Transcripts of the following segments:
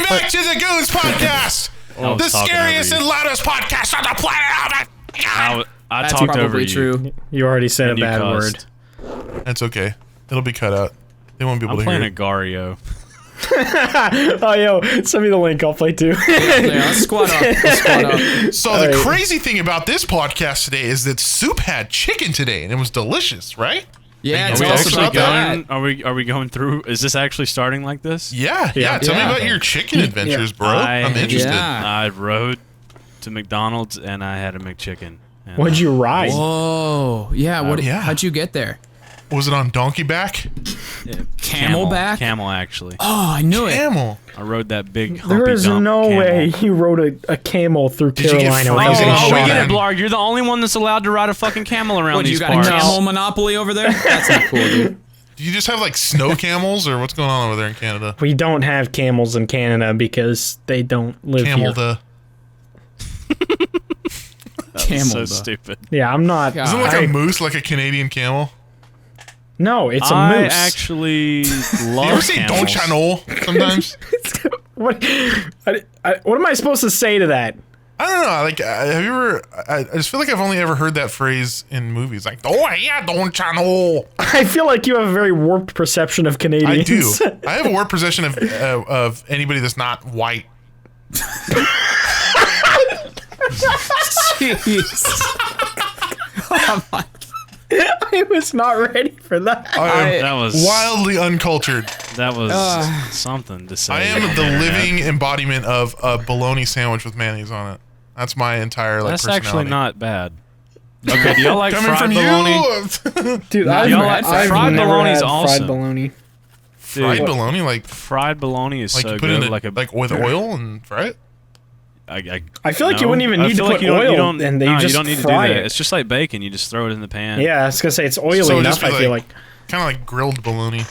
Welcome back to the GOONS Podcast, the scariest and loudest podcast on the planet. I talked over you. You already said a bad word. That's okay. It'll be cut out. They won't be able to hear it. I'm playing Agario. Oh, yo, send me the link. I'll play too. Let's squat up. So the crazy thing about this podcast today is that Soup had chicken today, and it was delicious, right? Yeah, Are we tell us actually about that. going? Are we going through? Is this actually starting like this? Yeah. Tell me about your chicken adventures, bro. I'm interested. I rode to McDonald's and I had a McChicken. And What'd you ride? Whoa. Yeah. How'd you get there? Was it on donkey back? Camelback? Camel, actually. Oh, I knew it. Camel. I rode that big humpy There is dump no camel. way you rode a camel through Did you get Carolina. frozen? without getting Oh, Oh, shot we get at. it, Blarg. You're the only one that's allowed to ride a fucking camel around What, these you got parts. a camel monopoly over there? That's not cool, dude. Do you just have like snow camels, or what's going on over there in Canada? We don't have camels in Canada because they don't live Camel here. Camel. So stupid. Yeah, I'm not. God. Isn't it like a moose, like a Canadian camel? No, it's a I moose. actually love You ever say Don camels. Chano sometimes? What am I supposed to say to that? I don't know. Like, have you ever? I just feel like I've only ever heard that phrase in movies. Like, oh yeah, Don Chano. I feel like you have a very warped perception of Canadians. I do. I have a word possession of anybody that's not white. Jeez. Oh my. I was not ready for that. That was Wildly uncultured. That was something to say. I am the living embodiment of a bologna sandwich with mayonnaise on it. That's my entire That's personality. actually not bad. Okay, do y'all like Coming fried from bologna? you. Dude, Nah, I've, you know what? I've Fried never bologna's had awesome. fried bologna. Dude, Fried bologna, like fried bologna is you so put good. it in like with oil and fry it. I feel like you wouldn't even need to put oil, and you just don't need to do fry that. it. It's just like bacon. You just throw it in the pan. Yeah, I was gonna say it's oily So it'd enough. just be I feel like kind of like grilled bologna.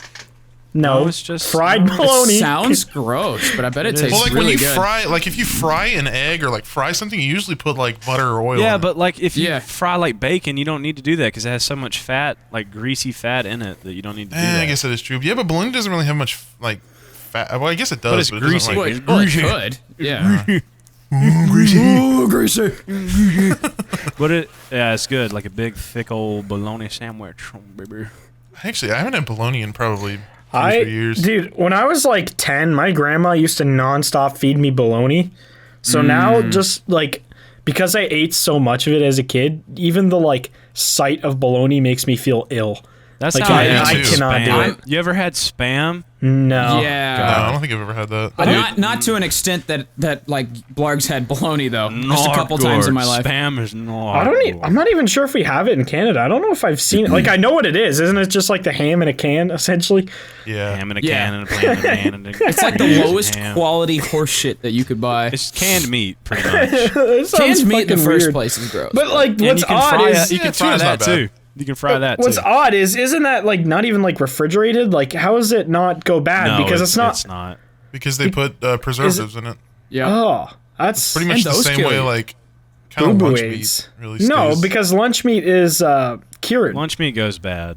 no, No, it's just- fried no, it bologna. It sounds gross, but I bet it tastes Well, like really when you good. fry, like if you fry an egg or like fry something, you usually put like butter or oil. Yeah, in but like if you Yeah. fry like bacon, you don't need to do that because it has so much fat, like greasy fat in it, that you don't need to do that. I guess that is true. Yeah, but bologna doesn't really have much like fat. Well, I guess it does. But it's it doesn't, greasy. like- Well, it could. Yeah. But it's good, like a big thick old bologna sandwich, baby. Actually, I haven't had bologna in probably 2 years. Dude, when I was like 10, my grandma used to nonstop feed me bologna. So now, just like because I ate so much of it as a kid, even the like sight of bologna makes me feel ill. That's Like how I am am with too. cannot do Spam. it. You ever had Spam? No. No, Yeah. I don't think I've ever had that. Not to an extent that like Blarg's had bologna though. Just a couple times in my life. Spam is not. I'm not even sure if we have it in Canada. I don't know if I've seen it. Like, I know what it is. Isn't it just like the ham in a can, essentially? Yeah. Ham in a Yeah. can and a pan and a pan and a It's like the lowest ham. quality horse shit that you could buy. It's canned meat, pretty much. It sounds Canned meat in the fucking first weird. place is gross. But like, And what's you can odd fry is you can fry tuna's that not bad. too. You can fry that too. what's odd is isn't that like not even like refrigerated? Like, how does it not go bad? No, Because it's not. It's not. Because they put preservatives in it. yeah. Oh, that's Pretty much And the those same kill way you. like kind of Boo-boo lunch eggs. meat really No, stays. because lunch meat is cured. Lunch meat goes bad.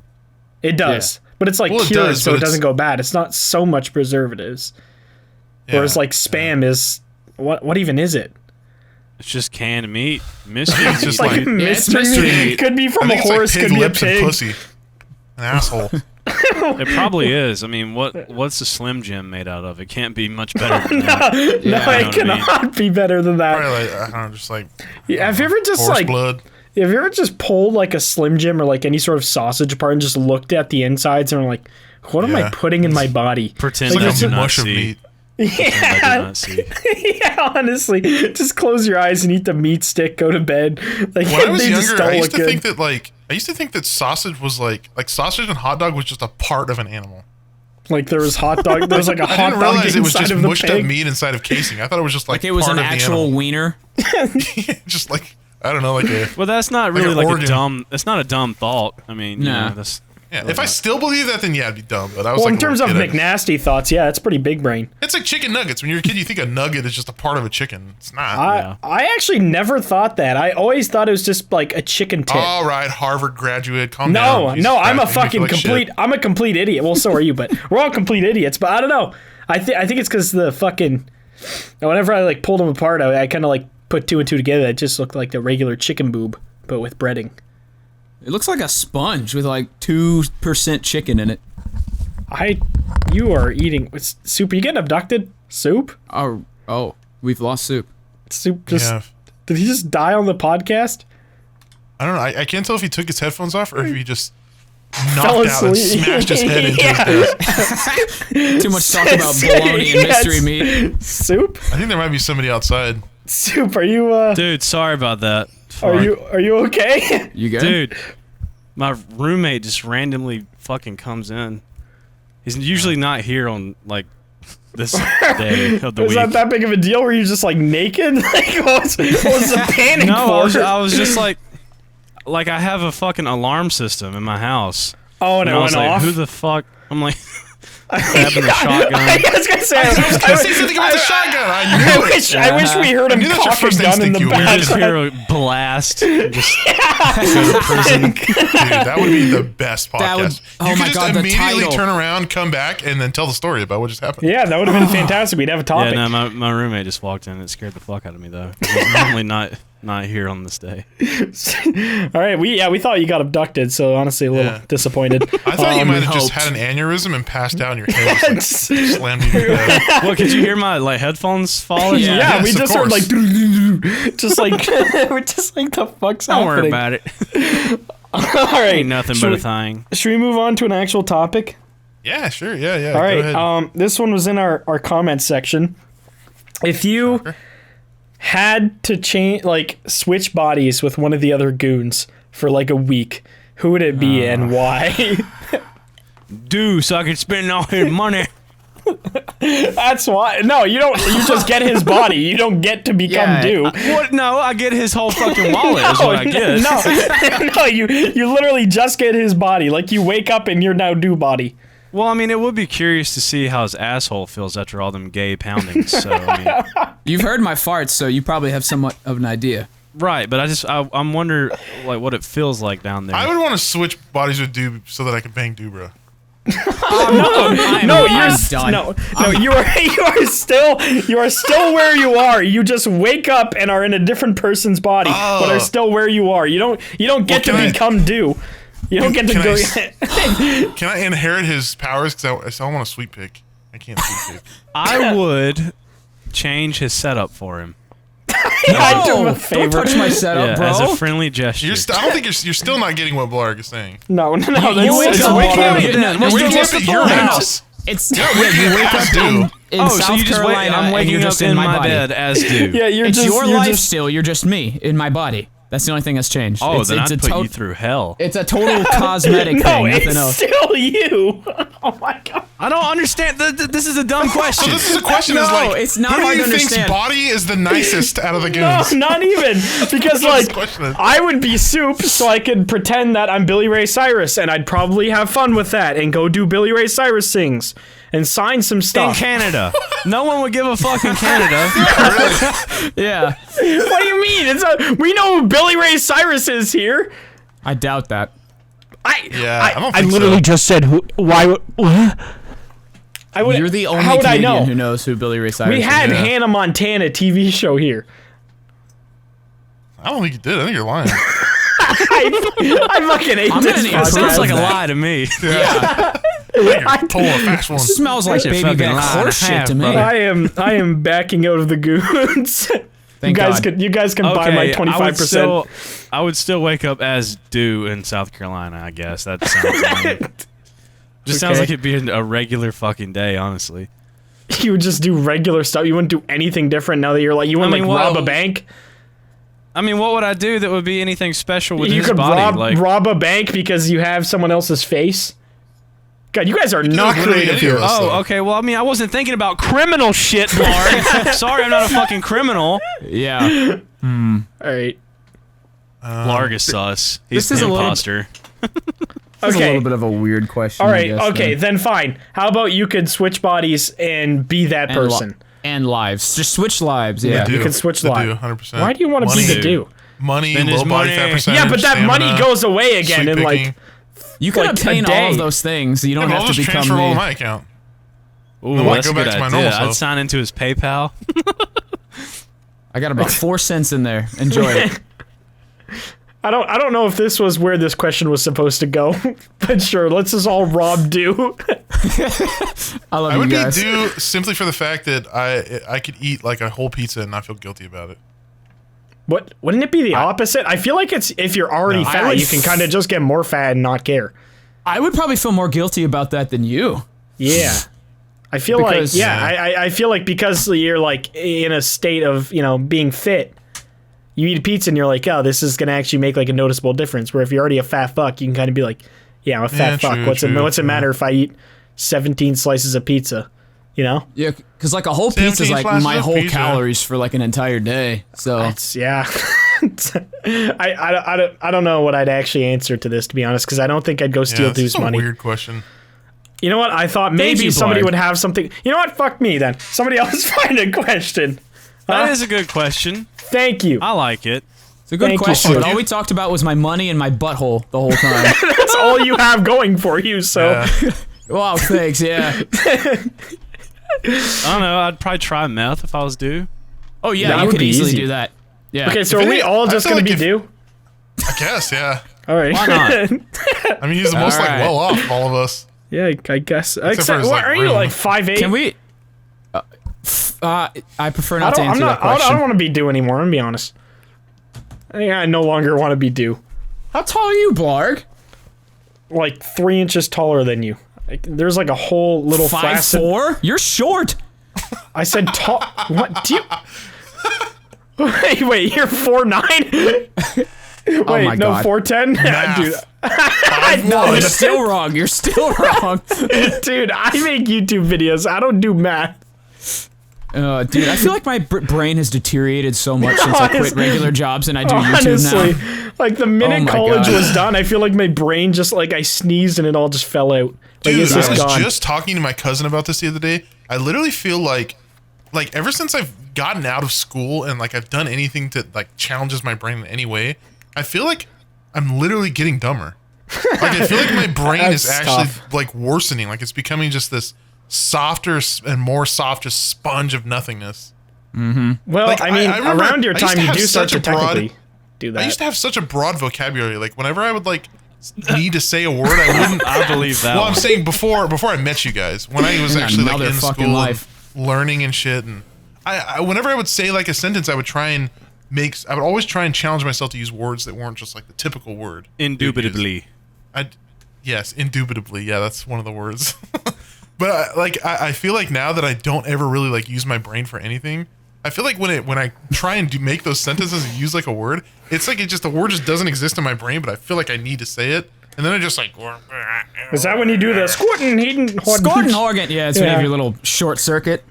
It does, but it's like Well, it cured, does, so but it doesn't it's- go bad. It's not so much preservatives. Yeah, Whereas like Spam is what even is it? It's just canned meat. Mystery It's meat. just Like like- it's mystery mystery meat. meat. Could be I from a think it's like horse, pig could be a lips and pig. pussy. An asshole. It probably is. I mean, what's the Slim Jim made out of? It can't be much better than that. No, Yeah, it you know what I cannot be better than that. Probably like I don't know, just like Yeah, have you ever just horse like blood. have you ever just pulled like a Slim Jim or like any sort of sausage apart and just looked at the insides and were like, what am I Yeah. putting in my body? Pretend It's I like do a not mush of see. meat. Pretend I do not see. Yeah, honestly, just close your eyes and eat the meat stick. Go to bed. Like When I was they just younger, don't I look used to good. think that sausage was like sausage and hot dog was just a part of an animal. Like there was hot dog. There was like a I hot didn't dog realize it was inside just of the mushed up pig. meat inside of casing. I thought it was just Like it was part an of the actual animal. wiener. Just like I don't know, like a Well, that's not Like really an like organ. a dumb. That's not a dumb thought. I mean, you Nah. know, that's. yeah. If I still believe that, then yeah, it'd be dumb. But I was Well, like, in terms of a little kid, McNasty thoughts, yeah, it's pretty big brain. it's like chicken nuggets. When you're a kid, you think a nugget is just a part of a chicken. It's not. Yeah. I actually never thought that. I always thought it was just like a chicken tip. All right, Harvard graduate, calm down. No, Jesus no, I'm a Christ, you make me fucking feel like complete. shit. I'm a complete idiot. Well, so are you, but we're all complete idiots. But I don't know. I think it's because the fucking And whenever I like pulled them apart, I kind of like put 2 and 2 together. It just looked like the regular chicken boob, but with breading. It looks like a sponge with like 2% chicken in it. You are eating soup. Are you getting abducted? Soup? Oh, we've lost Soup. Soup just did he just die on the podcast? I don't know. I can't tell if he took his headphones off or if he just Fell knocked out and asleep. smashed his head into his desk. Too much talk about bologna and mystery meat. Soup? I think there might be somebody outside. Soup, are you Dude, sorry about that. are you okay? You good? Dude, my roommate just randomly fucking comes in. He's usually not here on like this day of the Was week. that big of a deal? Were you just like naked? Like what was the panic No, for? I was just like I have a fucking alarm system in my house. Oh, and it I went was like, off. who the fuck? I'm like grabbing the shotgun. I was gonna say, I was going to say something about the shotgun. I knew it. I wish we heard him knew that's your cock a first gun in instinct the you would You have. just background. hear a blast. Just Go to prison. Dude, that would be the best podcast. That would- oh you my could God, just the immediately title. turn around, come back, and then tell the story about what just happened. Yeah, that would have been fantastic. We'd have a yeah, topic. no, my roommate just walked in. It scared the fuck out of me though. He's normally not here on this day. All right, we thought you got abducted, so honestly, a little disappointed. I thought you might have just hoped. had an aneurysm and passed out, and your head just, like, slammed into your head. What? Could you hear my like headphones fall? Yeah. Yeah, Yes, we of just heard course. like, just like, we're just like, the fuck's Don't happening? worry about it. All right, Ain't nothing but a thing. should we move on to an actual topic? Yeah, sure. Yeah. All Go right, ahead. this one was in our comments section. If you had to change, like, switch bodies with one of the other goons for like a week, who would it be and why? Dude, so I could spend all his money. That's why. No, you don't. You just get his body. You don't get to become Yeah, Dew. What? No, I get his whole fucking wallet. Is what I get. No, you literally just get his body. Like you wake up and you're now Dew body. Well, I mean, it would be curious to see how his asshole feels after all them gay poundings. So, I mean, You've heard my farts, so you probably have somewhat of an idea. right? But I'm wondering like what it feels like down there. I would want to switch bodies with Doob so that I could bang Dubra. No, I'm done. no. You are still where you are. You just wake up and are in a different person's body, but are still where you are. You don't get Well, to can I- become Dew. You don't get to Can go. Can I inherit his powers? Because I want a sweet pick. I can't sweet pick. I would change his setup for him. I do him a Don't favor. touch my setup, Yeah, bro. as a friendly gesture. I don't think you're still not getting what Blarg is saying. No. That's wake it's up- a wake lot up- of- you- Yeah, what's You're the- waking what's up the at your point? house. It's Yeah, you wake as up Dew. in oh, South so you just wait? Carolina, I'm and waking you're up just in my body. bed as dude. Yeah, you're It's just your you're life just- still. You're just me in my body. That's the only thing that's changed. Oh, it's, then it's I'd a put you through hell. It's a total cosmetic No, thing. it's Nothing else. still you. Oh my god. I don't understand. This is a dumb question. So this is a question. No, is like, it's not who hard do to you think's understand. body is the nicest out of the No, goons? not even. Because That's like the question. I would be Soup, so I could pretend that I'm Billy Ray Cyrus, and I'd probably have fun with that and go do Billy Ray Cyrus sings and sign some in stuff. Canada, no one would give a fuck in Canada. Yeah, What do you mean? We know who Billy Ray Cyrus is here. I doubt that. Yeah, I don't think literally so. just said who. Why would? What? I would. You're the only How would I Canadian know? who knows who Billy Ray Cyrus We is. had Yeah. Hannah Montana TV show here. I don't think you did. I think you're lying. I fucking hate I'm this gonna It podcast. sounds like a that. lie to me. Pull a fast one. Smells like That's a baby fucking back lie and a horse shit half, to me. brother. I am backing out of the goons. Thank God. You guys can buy my 25%. I would still wake up as Dew in South Carolina. I guess that sounds. lame. Just sounds Okay. like it'd be a regular fucking day, honestly. You would just do regular stuff. You wouldn't do anything different now that you're like you wouldn't mean, like rob well, a bank. I mean, what would I do that would be anything special with You his could body? rob a bank because you have someone else's face. God, you guys are not literally creative any of here. us. Oh, okay. Well, I mean, I wasn't thinking about criminal shit, Blarg. Sorry, I'm not a fucking criminal. Yeah. All right. Blarg is sus. He's this is the a little- imposter. That's a Okay. little bit of a weird question. All I right. guess, Okay. Then fine. How about you could switch bodies and be that And li- person? and lives. Just switch lives. Yeah. You can switch I live. do, 100%. Why do you want to be Money. the do? Money, Then low his body money- fat percentage. Yeah, but that money stamina, goes away again sweet in like picking. You can like, a obtain all day. of those things. You don't Yeah, have I'll to just become transfer all to me. my account. Ooh, then I that's go a good back to my idea. normal I'd self. sign into his PayPal. I got about 4 cents in there. Enjoy it. I don't know if this was where this question was supposed to go, but sure, let's just all rob do. I love I you would guys. be due simply for the fact that I could eat like a whole pizza and not feel guilty about it. What wouldn't it be the opposite? I feel like it's if you're already No, I fat, would you can kind of just get more fat and not care. I would probably feel more guilty about that than you. Yeah. I feel Because- like I feel like because you're like in a state of, being fit, you eat a pizza and you're like, oh, this is gonna actually make like a noticeable difference. Where if you're already a fat fuck, you can kind of be like, yeah, I'm a fat fuck. true, What's true, it matter if I eat 17 slices of pizza? You know? Yeah, because like a whole pizza is 17 like slices my of whole pizza. calories for like an entire day. So It's yeah. I don't know what I'd actually answer to this, to be honest, because I don't think I'd go steal Yeah, dude's it's a money. weird question. You know what? I thought maybe you, somebody Blarg. would have something. You know what? Fuck me then. Somebody else find a question. That is a good question. Thank you. I like it. it's a good Thank you, question. sir. But all we talked about was my money and my butthole the whole time. That's all you have going for you. So Yeah. Wow, thanks. Yeah. I don't know. I'd probably try meth if I was due. Oh yeah, That you would could be easily easy. do that. Yeah. okay. So are If we any- all I just feel gonna like be due? I guess, yeah. All right. Why not? I mean, he's the most like Alright. well off of all of us. yeah, I guess. for Except, his, like, aren't you room. like 5'8"? Can we? I prefer I not to don't. I'm answer not. that I question. don't want to be due anymore. I'm gonna be honest. I think I no longer want to be due. How tall are you, Blarg? Like 3 inches taller than you. Like, there's like a whole little flaccid. 5'4"? You're short. I said tall. What do you? Wait, you're 4'9"? Wait, my no, God. 4'10"? Dude, No, One. you're still wrong. You're still wrong. dude, I make YouTube videos. I don't do math. Dude, I feel like my brain has deteriorated so much since I quit Honest- regular jobs and I do YouTube Honestly, now. like the minute Oh my college God. was done, I feel like my brain just like I sneezed and it all just fell out. Like Dude, it's I just was gone. just talking to my cousin about this the other day. I literally feel like ever since I've gotten out of school and like I've done anything to like challenges my brain in any way, I feel like I'm literally getting dumber. Like I feel like my brain is That's actually tough. like worsening. Like it's becoming just this softer and more soft just sponge of nothingness. Well, like, I mean, I remember around your I used time, to you have do start to such a broad- technically do that. I used to have such a broad vocabulary. Like whenever I would like need to say a word, I wouldn't. I believe that. Well, one. I'm saying before I met you guys, when I was actually like Another in fucking school, life. and learning and shit, and I whenever I would say like a sentence, I would always try and challenge myself to use words that weren't just like the typical word. Indubitably. Yes, indubitably. Yeah, that's one of the words. But I feel like now that I don't ever really like use my brain for anything, I feel like when I try and make those sentences and use like a word, it's like the word just doesn't exist in my brain, but I feel like I need to say it, and then I just like. Is that when you do the squatting, heating, Gordon Horgan. Yeah, it's when you Yeah. have your little short circuit.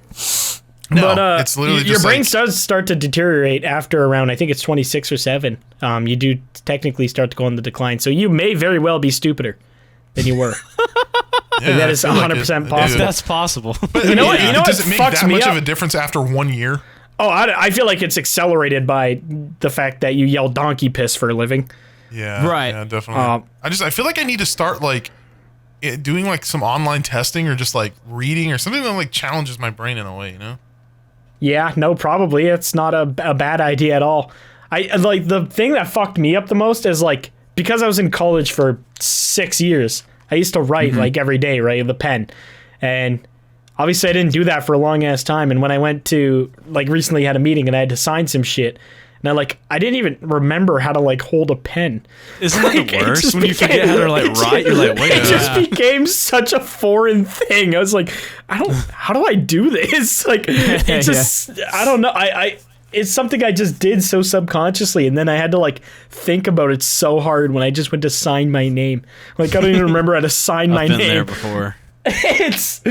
No, But it's literally your just brain like, does start to deteriorate after around, I think it's 26 or 7. You do technically start to go on the decline, so you may very well be stupider than you were. yeah, that I is feel like 100% it- possible. dude. That's possible. But You know what- yeah, you know does what it make fucks that me much up? of a difference after 1 year? Oh, I feel like it's accelerated by the fact that you yell donkey piss for a living. Yeah, Right. Yeah, definitely. Um, I feel like I need to start like doing like some online testing or just like reading or something that like challenges my brain in a way, you know? Yeah, no, probably. It's not a bad idea at all. I like the thing that fucked me up the most is like because I was in college for 6 years, I used to write like every day, right, with a pen. And obviously I didn't do that for a long ass time. And when I went to like recently had a meeting and I had to sign some shit. And I didn't even remember how to like hold a pen. Isn't that Like, the it worst? just When you forget how to like write, you're like, wait. It just became such a foreign thing. I was like, how do I do this? Like, it just, I don't know. It's something I just did so subconsciously, and then I had to like think about it so hard when I just went to sign my name. Like, I don't even remember how to sign my I've been there name. before. It's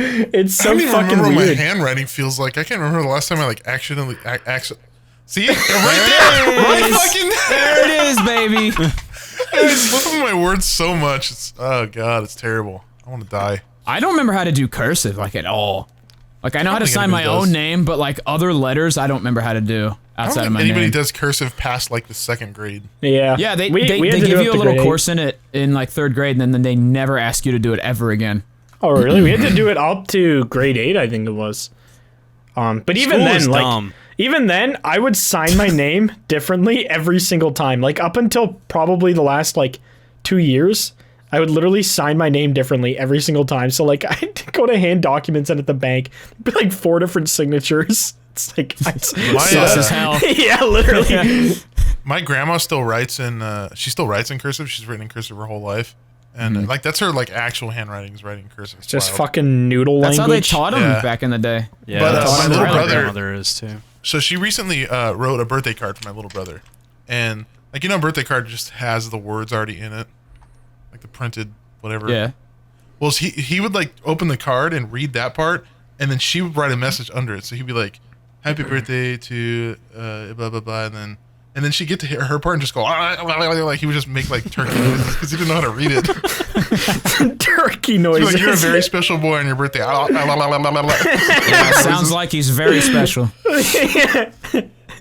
so I don't even fucking remember what my weird. handwriting feels like. I can't remember the last time I like accidentally. See, right there, right fucking there. There it is, baby. I slip of my words so much. It's oh god, it's terrible. I want to die. I don't remember how to do cursive like at all. Like I know how to think sign my anybody own does. name, but like other letters, I don't remember how to do I don't outside of think my anybody name. does cursive past like the 2nd grade. Yeah, Yeah, they We had they to give do you up a to little grade 8. course in it in like 3rd grade, and then they never ask you to do it ever again. Oh, really? We had to do it up to grade 8, I think it was. But even School then, is like, dumb. even then, I would sign my name differently every single time. Like, up until probably the last, like, 2 years, I would literally sign my name differently every single time. So, like, I'd go to hand documents in at the bank, be like 4 different signatures. It's like, Sus as hell. yeah, literally. My grandma still writes in. She still writes in cursive. She's written in cursive her whole life, and like that's her like actual handwriting is writing in cursive. It's Just wild. fucking noodle That's language. how they taught him Yeah. back in the day. Yeah, But, that's my what little my brother- grandmother is too. So she recently wrote a birthday card for my little brother, and like a birthday card just has the words already in it, like the printed whatever. Yeah. Well, he would like open the card and read that part, and then she would write a message under it. So he'd be like, "Happy birthday to blah blah blah," and then she'd get to her part and just go like he would just make like turkey noises because he didn't know how to read it. Turkey He'd be noises. like, "You're a very special boy on your birthday." Yeah, sounds like he's very special. All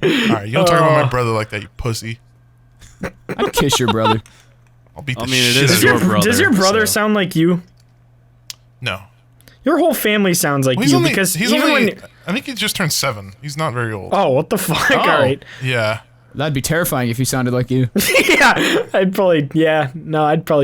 right, you don't talk about my brother like that, you pussy. I'd kiss your brother. I'll beat the I mean, it shit is out of your you. brother. Does your brother so- sound like you? No. Your whole family sounds like Well, he's you only, because he's even only, when. I think he just turned 7. He's not very old. Oh, what the fuck? Oh. All right. Yeah. That'd be terrifying if he sounded like you. yeah, I'd probably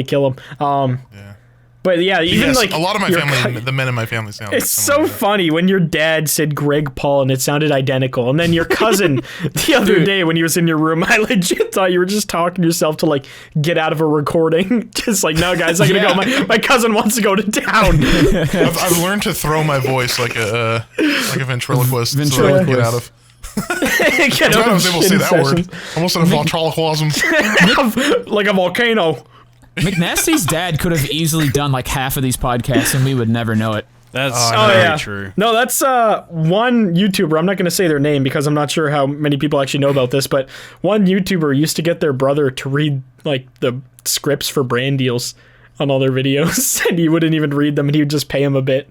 kill him. Yeah. But yeah, even Yes, like a lot of my your family, cou- the men in my family sound. It's like someone so like funny when your dad said Greg Paul and it sounded identical, and then your cousin the other day when he was in your room, I legit thought you were just talking to yourself to like get out of a recording. Just like, no, guys, I gotta go. My cousin wants to go to town. that. I've learned to throw my voice like a ventriloquist, so that I can get out of. Get I out was of able to say shitting that word. sessions. Almost said a ventriloquism. like a volcano. McNasty's dad could have easily done like half of these podcasts and we would never know it. That's Oh very yeah, true. No, that's one YouTuber. I'm not going to say their name because I'm not sure how many people actually know about this. But one YouTuber used to get their brother to read like the scripts for brand deals on all their videos, and he wouldn't even read them, and he would just pay him a bit.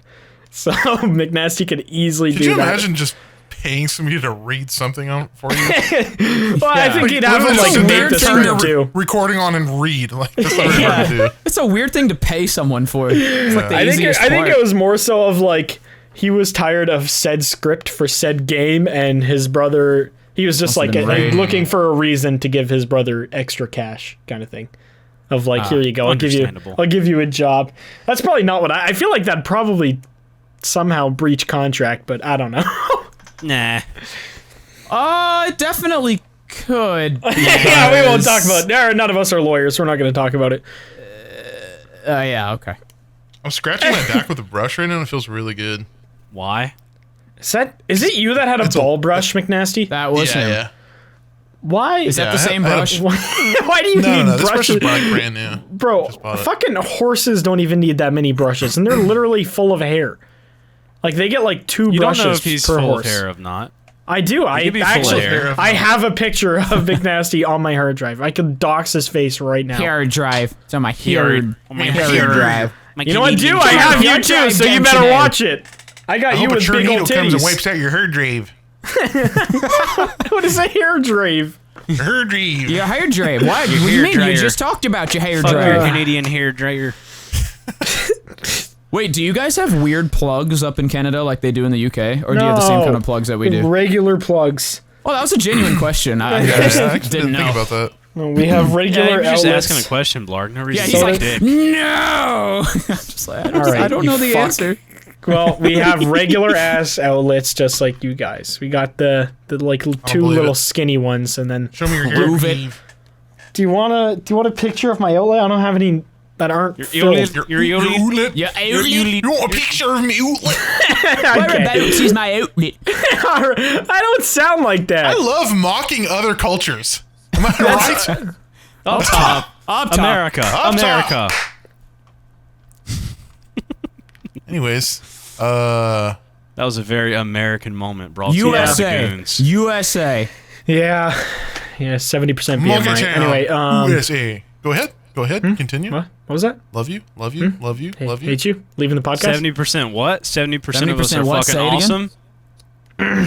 So McNasty could easily Could do you that. imagine just paying somebody to read something out for you? Well, I think he'd have him Literally like sit there, make the turn script your too. recording on and read. Like that's not very hard to do. It's a weird thing to pay someone for. It's like the I think easiest I think part. it was more so of like he was tired of said script for said game, and his brother he was just Must have like been right. looking for a reason to give his brother extra cash, kind of thing. Of like, here you go, understandable. I'll give you a job. That's probably not what I feel like. That probably somehow breach contract, but I don't know. Nah. It definitely could. Yeah, we won't talk about it. None of us are lawyers. So we're not going to talk about it. Yeah, okay. I'm scratching my back with a brush right now, and it feels really good. Why? Is it you that had a ball brush, McNasty? That was him. Why? Is that the Yeah, same I- brush? Why do you need No, this brush brushes? is brand new. Bro, Just bought it. fucking horses don't even need that many brushes, and they're literally full of hair. Like they get like 2 You don't brushes know if he's per full horse. of hair or not. I do. I could be full of actually, hair. I have a picture of McNasty on my hard drive. I could dox his face right now. Hair drive. It's on my hair hair drive. You know what? Do I have Hair you too? drive So you Genshin better Egg. watch it. I got I you hope a with big old tornado comes and titties. wipes out your hair drive. What is a hair drive? Your hair drive. Your hair drive. What? What do you hair mean? You dryer. just talked about your hair Fuck your dryer. Canadian hair dryer. Wait, do you guys have weird plugs up in Canada like they do in the UK? Or do you have the same No. kind of plugs that we do? Regular plugs. Oh, that was a genuine question. I Yeah, just I actually didn't know. think about that. We have Yeah, regular you're just outlets. asking a question, Blarg. No Yeah, reason he's to like, dick. no! I'm just like, All right, I don't you know the fuck. answer. Well, we have regular ass outlets just like you guys. We got the like 2 believe little it. skinny ones, and then Show me your hair Prove it. drive. do you want a picture of my outlet? I don't have any that aren't filled. Your outlet. outlet. Your outlet. You want a picture of me outlet? Whereabouts is my outlet? I don't sound like that. I love mocking other cultures. Am I right? Up top. Up top. America. Up America. Anyways, That was a very American moment brought to you by the USA. Goons. Yeah, USA. 70% BM Monkey right. Town, Anyway, USA. Go ahead. Continue. what was that? Love you. Love you. Hate you? Leaving the podcast? 70% what? 70% of us are 70% what? fucking Say it again. awesome?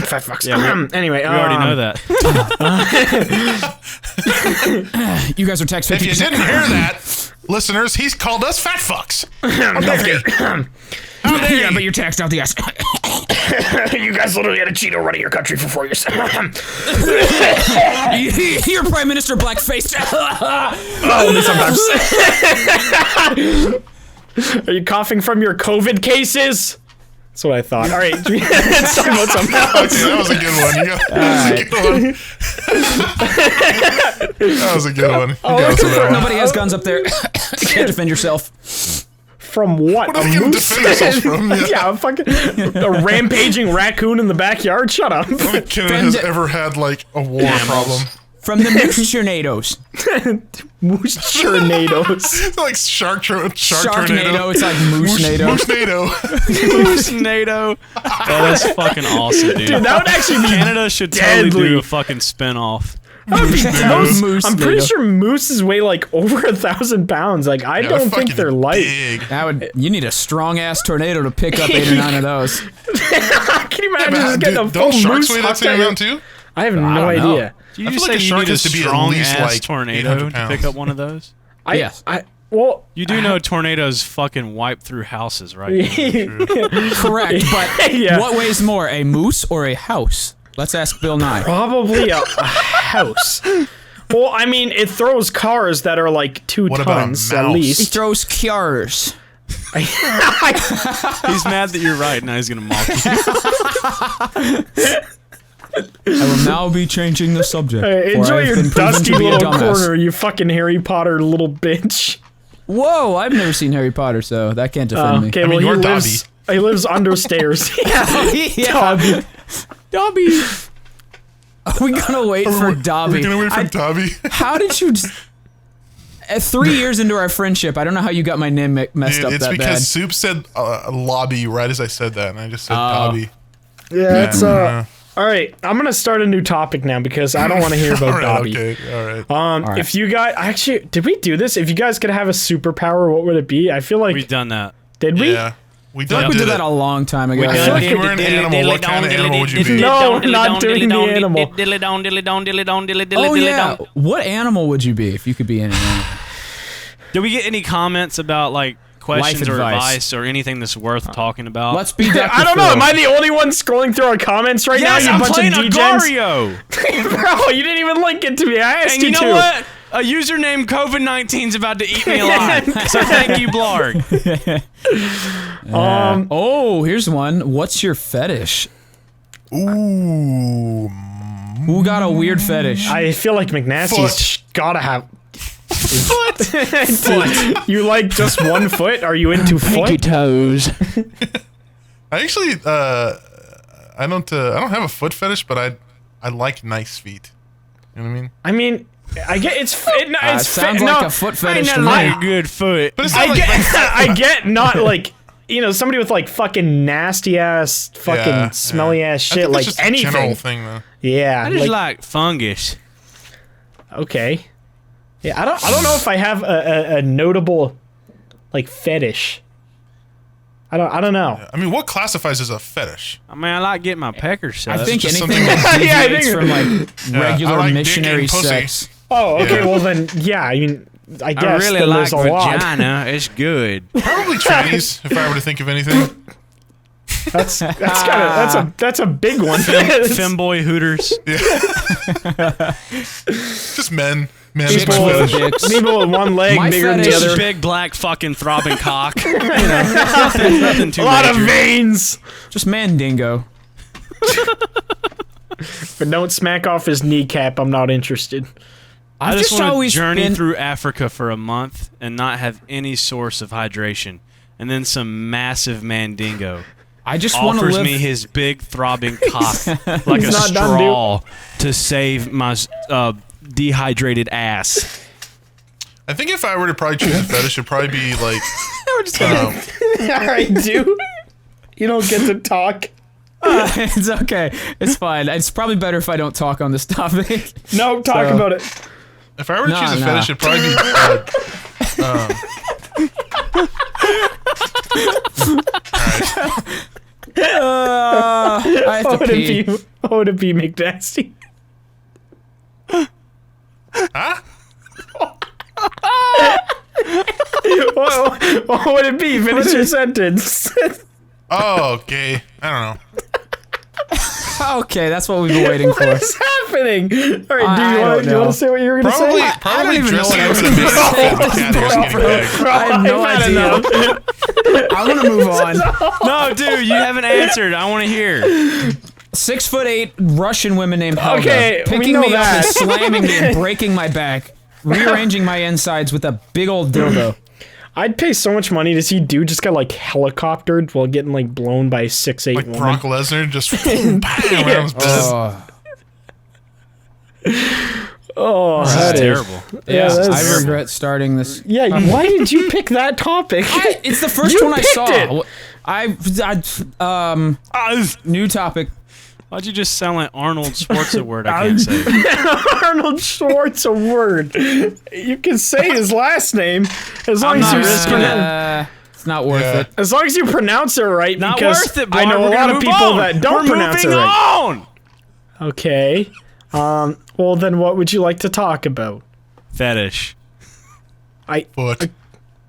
5 bucks. Yeah, Anyway, We already know that. You guys are text If you 50%. didn't hear that, listeners, he's called us fat fucks. Yeah, but you're taxed out the ass. You guys literally had a Cheeto running your country for 4 years. You're Prime Minister blackface. Only sometimes. Are you coughing from your COVID cases? That's what I thought. All right, let's talk about something else. Okay, that was a good one. That was a good one. Nobody has guns up there. You can't defend yourself. From what? What are we gonna defend ourselves from? Yeah, a rampaging raccoon in the backyard? Shut up. Canada has ever had like a war problem. From the moose tornadoes. Moose tornadoes. It's like shark tornado. Sharknado. It's like moose-nado. Moose-nado. That is fucking awesome, dude. Dude, that would actually be Canada should totally do a fucking spin-off. I'm pretty sure mooses weigh like over 1,000 pounds. Like I don't think they're light. Big. You need a strong ass tornado to pick up 8 or 9 of those. Can you imagine just getting a full don't sharks moose weigh that hucked same at you? amount too? I have no idea. Do you I feel just like say a you shark need a has to be at strong least, ass like, tornado 800 to pick up one of those? Yes. Well, You do know tornadoes fucking wipe through houses, right? Correct, but Yeah. what weighs more, a moose or a house? Let's ask Bill Nye. probably a house. Well, I mean, it throws cars that are like 2 What about a tons at mouse? He least. throws cures. He's mad that you're right, now he's gonna mock you. I will now be changing the subject. Hey, for enjoy I have your been proven dusty to be a little dumbass. corner, you fucking Harry Potter little bitch. Whoa, I've never seen Harry Potter, so that can't defend me. Okay, I mean, well, you're he lives under stairs. Yeah. Dobby. Dobby. Are we gonna wait for Dobby? We're gonna wait for Dobby. How did you? 3 years into our friendship, I don't know how you got my name messed up It's that because bad. Soup said lobby right as I said that, and I just said Dobby. Yeah, it's all right, I'm gonna start a new topic now because I don't want to hear about All right, Dobby. okay, all right. If you guys actually, did we do this? If you guys could have a superpower, what would it be? I feel like We've done that. did we? Yeah, we I feel like we did did that it. a long time ago. I feel like If you were an animal, what kind of animal would you be? No, not doing the animal. Oh yeah, what animal would you be if you could be any animal? Did we get any comments about like questions or advice. advice or anything that's worth talking about? Let's be Dr. I don't know. Phil. Am I the only one scrolling through our comments right yes, now? You I'm bunch playing of degens. Agario. Bro, you didn't even link it to me. I asked And you know to. what? A username COVID-19's about to eat me alive. So thank you, Blarg. Oh, here's one. What's your fetish? Ooh, Who got a weird fetish? I feel like McNasty's gotta have. Foot. You like just one foot? Are you into foot? toes. I actually I don't have a foot fetish, but I like nice feet. You know what I mean? I mean, I get it's sounds like a foot fetish to me. Like a good foot. But it's I not get like I get not like somebody with like fucking nasty ass fucking smelly ass I shit think like that's just a general anything. thing though. Yeah. I just like fungus. Okay. Yeah, I don't know if I have a notable like fetish. I don't know. I mean, what classifies as a fetish? I mean, I like getting my pecker shut. I think just anything something- that Yeah, I deviates think- from like regular I like dick missionary and pussy. sex. Oh, okay. Yeah. Well then, yeah. I mean, I I guess really then like there's a lot. vagina. It's good. Probably trannies, if I were to think of anything. That's a big one. Femboy hooters. Just men. Men Chicks is my with fetish. dicks. People with one leg My bigger than the fetish- other. Big black fucking throbbing cock. Nothing too A lot of major. veins. Just mandingo. But don't smack off his kneecap. I'm not interested. I just want to always journey been- through Africa for a month and not have any source of hydration, and then some massive mandingo I just want to offers live. me his big throbbing cock like a He's not done, straw to save my dehydrated ass. I think if I were to probably choose a fetish, it'd probably be like All right, dude. You don't get to talk. It's okay. It's fine. It's probably better if I don't talk on this topic. No, talk So- about it. if I were to Nah, choose a nah. fetish, it'd probably be I have to pee. What would it be, McNasty? huh? What would it be? Finish your sentence. Oh, gay. I don't know. Okay, that's what we've been waiting for. What is happening? All right, do I you want to say what you were going to Probably, say? probably even know dressing what I up was in a gonna male say outfit at and this cat point, ears getting pegged. I have no I've had idea. enough. I want to move on. No, dude, you haven't answered. I want to hear. 6'8" Russian women named Helga, Okay, we picking know me that. up and slamming me and breaking my back, rearranging my insides with a big old dildo. I'd pay so much money to see dude just got like helicoptered while getting like blown by a 6'8" Like woman. Brock Lesnar just bam around his bed. Oh, This that is is terrible. Yeah, that is I terrible. regret starting this. Yeah, why did you pick that topic? It's the first You one I picked saw. it. New topic. Why'd you just sound like Arnold Schwarzenegger? I can't say. Arnold Schwartz a word. You can say his last name as long I'm as not you risking it. It's not worth Yeah. it. as long as you pronounce it right. Not because worth it, I know Blarg. a We're lot gonna of move people on. that don't We're pronounce it moving right. on. Okay. Well, then what would you like to talk about? Fetish. Foot.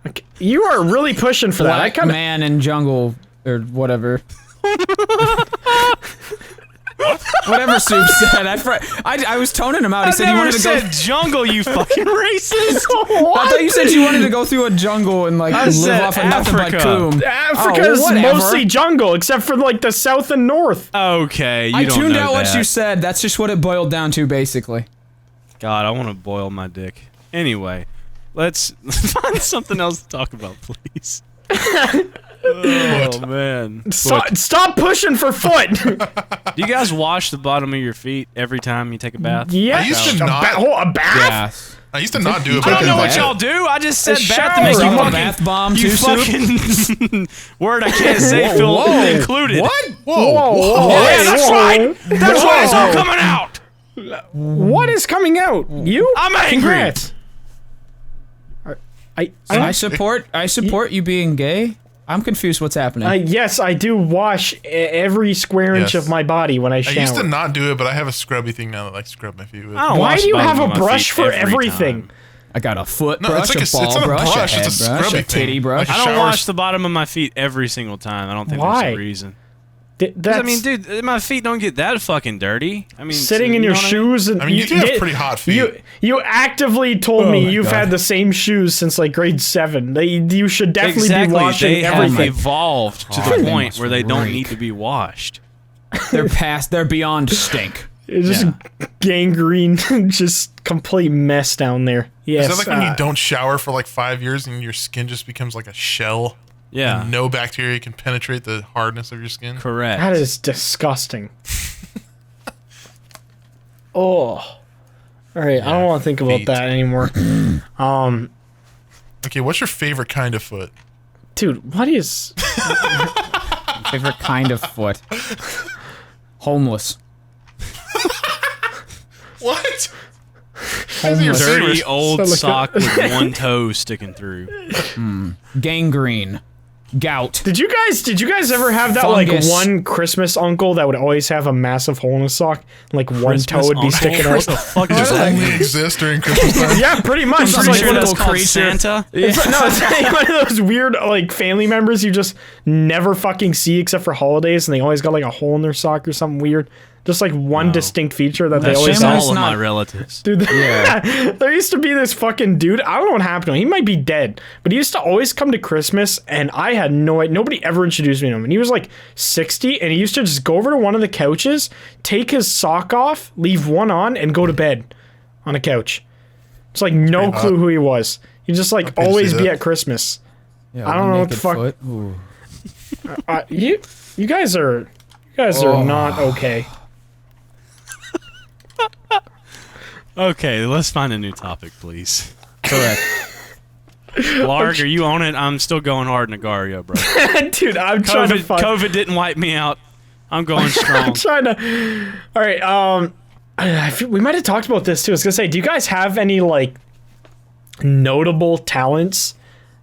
Okay. You are really pushing for that. I Black kind of. man in jungle or whatever. Whatever Soup said. I was toning him out. He I said he never wanted to go. said jungle, you fucking racist. I thought you said you wanted to go through a jungle and like live said off of nothing but Africa. coom. Africa is whatever. mostly jungle, except for like the south and north. Okay, you I don't tuned know out what that. you said. That's just what it boiled down to, basically. God, I want to boil my dick. Anyway, let's find something else to talk about, please. Oh man. Stop pushing for foot. Do you guys wash the bottom of your feet every time you take a bath? Yeah, I used to a not. a bath. Yes. I used to not do it. I don't know but what y'all do. I just said A bath to make shower. you I'm a fucking bath bomb you too, Soup? fucking word I can't say feel included. What? Whoa. Whoa, Yeah, hey, that's whoa. right. That's why it's all coming out. What is coming out? You? I'm angry. Congrats. I support you being gay. I'm confused what's happening. Yes, I do wash every square inch Yes. of my body when I I shower. used to not do it, but I have a scrubby thing now that I like scrub my feet with. I don't Why wash do you the have bottom a of my brush feet for every everything? time. I got a foot No, brush, it's a not ball a brush, brush, a head it's a brush, a scrubby titty thing. brush. Like I don't shower- wash the bottom of my feet every single time. I don't think Why? there's a reason. 'Cause, That's I mean, dude, my feet don't get that fucking dirty. I mean, sitting so- in you your know what I mean? shoes. And I mean, you do have pretty hot feet. You actively told Oh me my you've God. had the same shoes since like grade 7. You should definitely Exactly. be washing They have everything. evolved to Oh, the they point must where they don't reek. need to be washed. They're beyond stink. It's just Yeah. gangrene, just complete mess down there. Yes. Is that like when you don't shower for like 5 years and your skin just becomes like a shell? Yeah. And no bacteria can penetrate the hardness of your skin? Correct. That is disgusting. Oh. All right, I don't want to think about feet. that anymore. Okay, what's your favorite kind of foot? Dude, what is Favorite kind of foot. Homeless. What? homeless? Dirty old So like sock with one toe sticking through. Gangrene. Gout. Did you guys ever have that Fungus. like one Christmas uncle that would always have a massive hole in his sock? Like one toe would be sticking What out. the fuck is Does that? only exist during Christmas time? Yeah, pretty much. It's Pretty like sure one of that's those called creature. Santa. It's like one of those weird like family members you just never fucking see except for holidays, and they always got like a hole in their sock or something weird. Just like one distinct feature that they That's always just have. all of my not- relatives. Dude, there used to be this fucking dude. I don't know what happened to him. He might be dead, but he used to always come to Christmas, and I had nobody ever introduced me to him. And he was like 60, and he used to just go over to one of the couches, take his sock off, leave one on, and go to bed on a couch. It's like no pretty clue hot. who he was. He'd just like can see always be that. at Christmas. Yeah, I don't know what the naked fuck- foot. Ooh. You guys are not okay. Okay, let's find a new topic, please. Correct. Blarg, are you on it? I'm still going hard in Nagario, bro. Dude, I'm trying to find. COVID didn't wipe me out. I'm going strong. I'm trying to. All right. I feel, we might have talked about this too. I was gonna say, do you guys have any like notable talents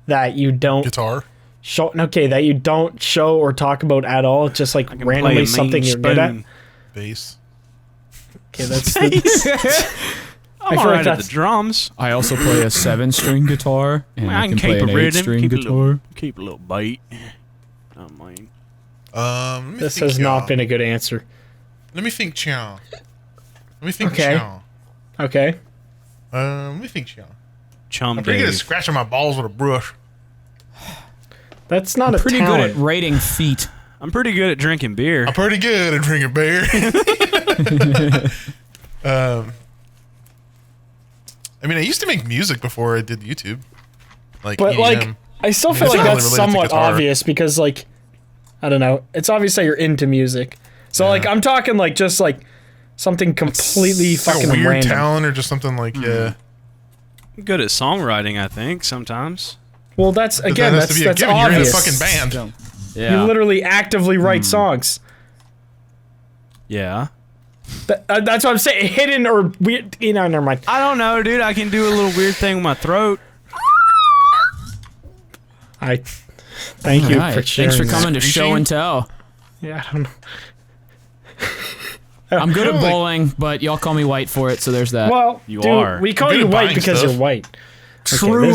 that you don't Guitar? show? Okay, that you don't show or talk about at all. Just like I can randomly play a something mean you're good at. Bass? Okay, that's I'm alright at the drums. I also play a 7-string guitar, and I can play keep an a rhythm, 8-string guitar. keep a little bite. Not mine. This has not been a good answer. Let me think, Chow. Let me think, Okay. Chow. Okay. Let me think, Chow. Chum I'm pretty good at Dave. scratching my balls with a brush. That's not a Pretty good talent. at rating feet. I'm pretty good at drinking beer. I'm pretty good at drinking beer. I mean, I used to make music before I did YouTube. Like, But, like, EDM. I still It's feel like not that's really related to somewhat guitar. obvious because, like, I don't know. It's obvious that you're into music. So, like, I'm talking, like, just, like, something completely It's like fucking a weird random. talent or just something like, yeah. I'm good at songwriting, I think, sometimes. Well, that's, But again, that has that's to be a given. obvious. You're in a fucking band. Yeah. You literally actively write songs. Yeah. That's what I'm saying. Hidden or weird. You know, never mind. I don't know, dude. I can do a little weird thing with my throat. Thank you Alright, for sharing. thanks for coming to Screeching? show and tell. Yeah, I don't know. I'm good at Like- bowling, but y'all call me white for it, so there's that. Well, You dude, are. we call Good you at white buying because stuff. you're white. True.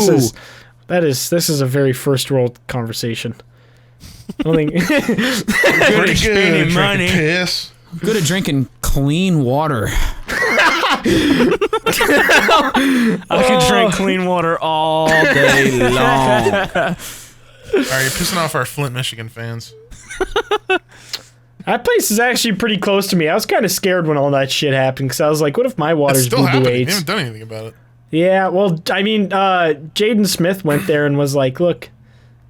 This is a very first world conversation. I don't think Pretty good at spending drinking money. piss. I'm good at drinking clean water. I can drink clean water all day long. All right, you're pissing off our Flint, Michigan fans. that place is actually pretty close to me. I was kind of scared when all that shit happened because I was like, what if my It's water's still boo happening. We AIDS? haven't done anything about it. Yeah, well, I mean, Jaden Smith went there and was like, look,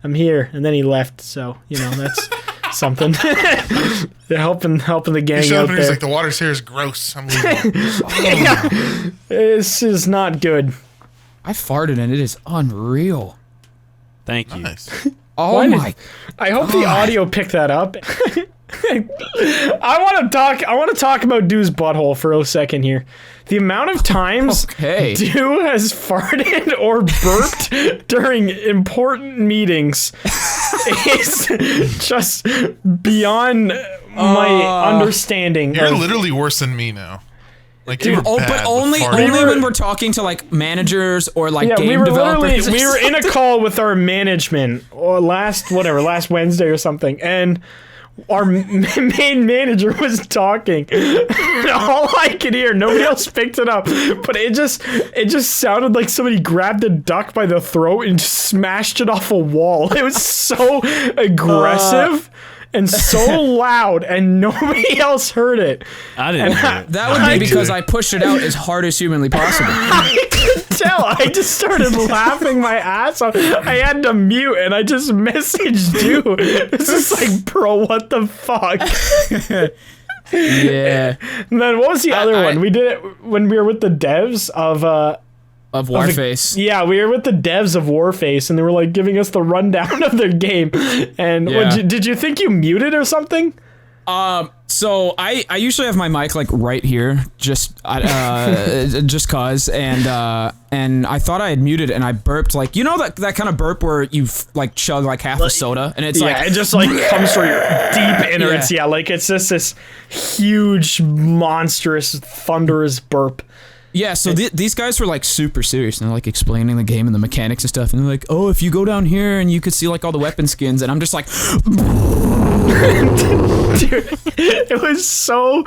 I'm here. And then he left. So, you know, that's something. They're helping the He gang showed out up and he's there. like, the water here is gross. I'm leaving. This is not good. I farted and it is unreal. Thank you. Nice. Oh Why did- my! I hope the audio picked that up. I want to talk about Dew's butthole for a second here. The amount of times Okay. Dew has farted or burped during important meetings is just beyond my understanding. You're of- literally worse than me now. Like, you were Oh, bad but with only farting. when we're talking to like managers or like yeah, game we were literally developers. we were in a call with our management or last Wednesday or something, and our main manager was talking. And all I could hear, nobody else picked it up, but it just sounded like somebody grabbed a duck by the throat and just smashed it off a wall. It was so aggressive and so loud, and nobody else heard it. I didn't hear it. That would be because I pushed it out as hard as humanly possible. I could tell. I just started laughing my ass off. I had to mute, and I just messaged you. This is like, bro, what the fuck? Yeah. And then what was the other I- one? We did it when we were with the devs of Of Warface. yeah, we were with the devs of Warface, and they were like giving us the rundown of their game. And Yeah. did you think you muted or something? So I usually have my mic like right here, just cause, and I thought I had muted and I burped like, you know, that kind of burp where you like chug like half a soda and it's Yeah, like it just like comes from your deep innards. Yeah. Yeah, like it's just this huge, monstrous, thunderous burp. Yeah, so these guys were like super serious and they're like explaining the game and the mechanics and stuff, and they're like, oh, if you go down here and you could see like all the weapon skins, and I'm just like, Dude, it was so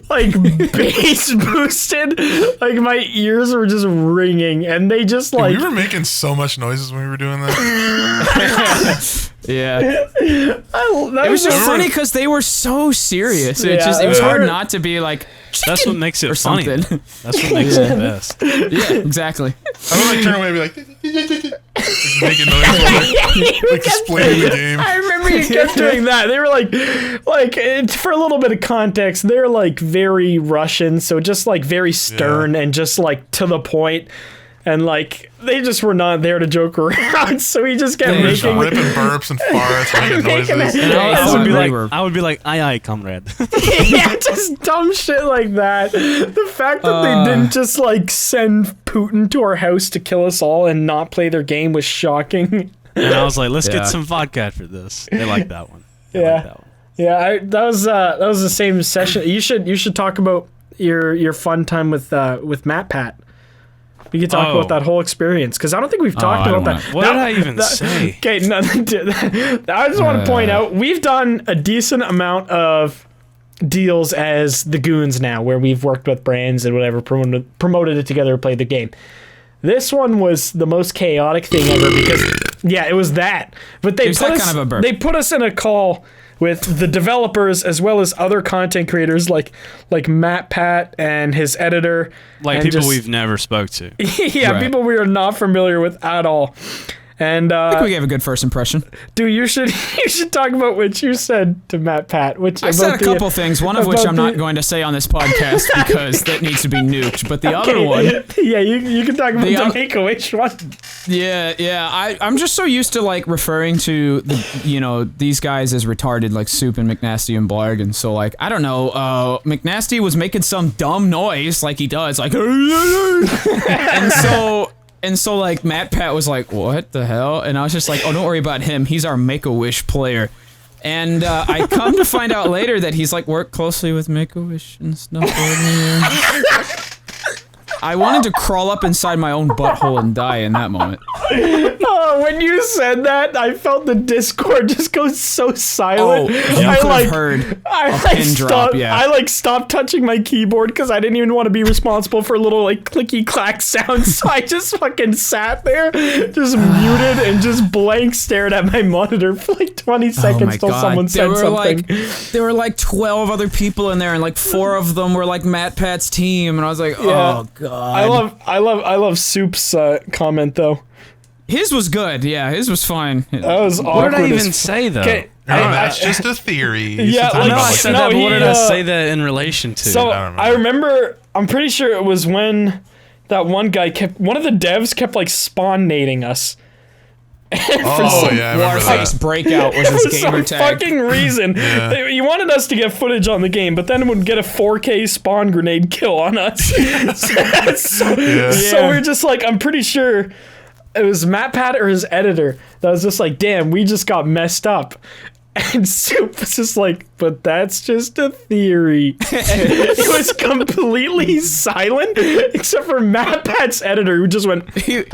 like bass boosted, like my ears were just ringing, and they just like we were making so much noises when we were doing that. yeah. it It was just funny because they were so serious. It was hard not to be like, That's what makes it or funny. something. That's what makes it the best. Yeah, exactly. I would like turn away and be like, just making noise while like explaining the game. I remember you kept doing that. They were like for a little bit of context, they're like very Russian, so just like very stern and just like to the point, and like they just were not there to joke around. So he just kept They were Just making ripping burps and farts, making Making noises. it- And I I thought would be we like- were- I would be like, aye, aye, comrade. yeah, just dumb shit like that. The fact that they didn't just like send Putin to our house to kill us all and not play their game was shocking. And I was like, let's Yeah. get some vodka for this. They like that one. They Yeah. like that one. Yeah, that was the same session. You should talk about your fun time with Matt Pat. We could talk about that whole experience because I don't think we've talked about that. What did I even say? Okay, I just want to point out we've done a decent amount of deals as the Goons now, where we've worked with brands and whatever, promoted it together, played the game. This one was the most chaotic thing ever because, yeah, it was that. But they put us in a call with the developers as well as other content creators like Matt Pat and his editor. Like people we've never spoke to. Yeah, people we are not familiar with at all. And I think we gave a good first impression. Dude, you should talk about what you said to Matt Pat. I said a couple things, one of which I'm not going to say on this podcast because that needs to be nuked. But the other one, yeah, you can talk about the Make-A-Wish one. Yeah. I'm just so used to like referring to these guys as retarded, like Soup and McNasty and Blarg, and so like I don't know, McNasty was making some dumb noise like he does, like, and so like Matt Pat was like, what the hell? And I was just like, oh, don't worry about him. He's our Make-A-Wish player. And I come to find out later that he's like worked closely with Make-A-Wish and stuff. I wanted to crawl up inside my own butthole and die in that moment. Oh, when you said that, I felt the Discord just go so silent. Oh, you could have heard a pin drop, yeah. I stopped touching my keyboard because I didn't even want to be responsible for little like clicky clack sounds. So I just fucking sat there, just muted and just blank stared at my monitor for like 20 seconds till someone said something. There were like 12 other people in there, and like 4 of them were like Matt Pat's team, and I was like, oh god. I love Soup's comment though. His was good, yeah. His was fine. That was awkward. What did I even say though? That's just a theory. Yeah, I know I said that, but what did I say that in relation to? So I remember. I'm pretty sure it was when that one guy one of the devs kept like spawn-nating us. Warface breakout was his gamer tag. For some fucking reason. He wanted us to get footage on the game, but then would get a 4K spawn grenade kill on us. So we're just like, I'm pretty sure it was Matt Pat or his editor that was just like, damn, we just got messed up. And Soup was just like, but that's just a theory. It was completely silent, except for Matt Pat's editor, who just went. Dude,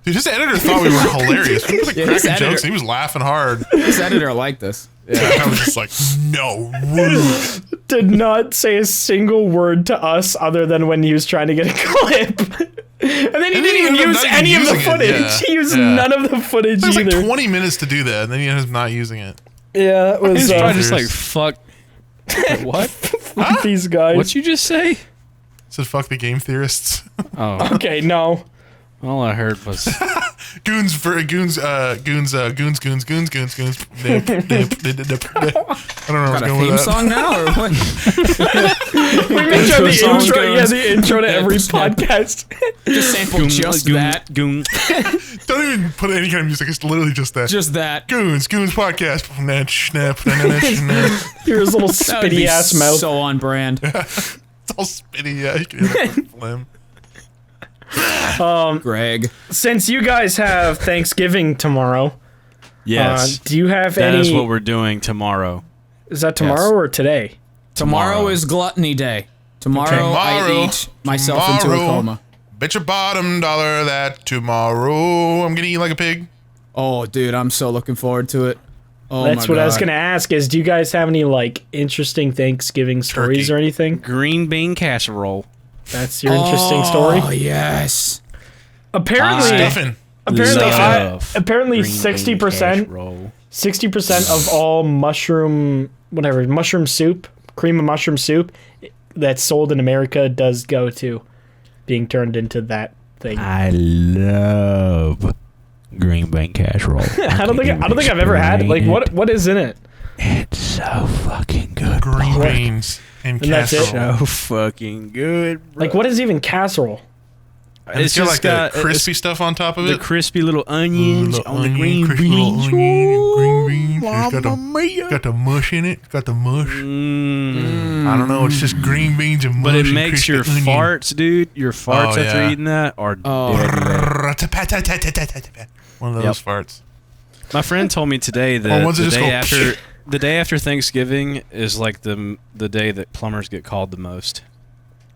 his editor thought we were hilarious. We were like cracking jokes. He was laughing hard. His editor liked us. Yeah, I was just like, no. Did not say a single word to us other than when he was trying to get a clip. And then he didn't even use any of the footage. Yeah. He used none of the footage either. It was like 20 minutes to do that, and then he ended up not using it. Yeah, it was just like, fuck. What? Fuck these guys. What'd you just say? Said fuck the game theorists. Oh. Okay, no. All I heard was goons. I don't know where I was going with that. Song now or what? We make sure the intro. Yeah, the intro to every podcast. Just sample that. Goon. Don't even put any kind of music. It's literally just that. Just that. GOONS Podcast. Here's a little spitty ass mouth. So on brand. It's all spitty. Yeah, you can hear that phlegm. Greg, since you guys have Thanksgiving tomorrow, yes, do you have any? That is what we're doing tomorrow. Is that tomorrow or today? Tomorrow is Gluttony Day. Tomorrow I eat myself into a coma. Bet your bottom dollar that tomorrow I'm gonna eat like a pig. Oh, dude, I'm so looking forward to it. Oh, that's what I was gonna ask. Is do you guys have any like interesting Thanksgiving stories or anything? Green bean casserole. That's your interesting story. Oh yes. Apparently 60% of all mushroom soup, cream of mushroom soup that's sold in America does go to being turned into that thing. I love green bean casserole. I don't think I've ever had. Like what is in it? It's so fucking good. Green beans and casserole. So fucking good, bro. Like, what is even casserole? It's just like the crispy stuff on top of it. The crispy little onions on the green beans. Green beans. It's got the mush in it. It's got the mush. I don't know. It's just green beans and mush. But it makes your farts, dude. Your farts after eating that are one of those farts. My friend told me today that the day after Thanksgiving is like the day that plumbers get called the most.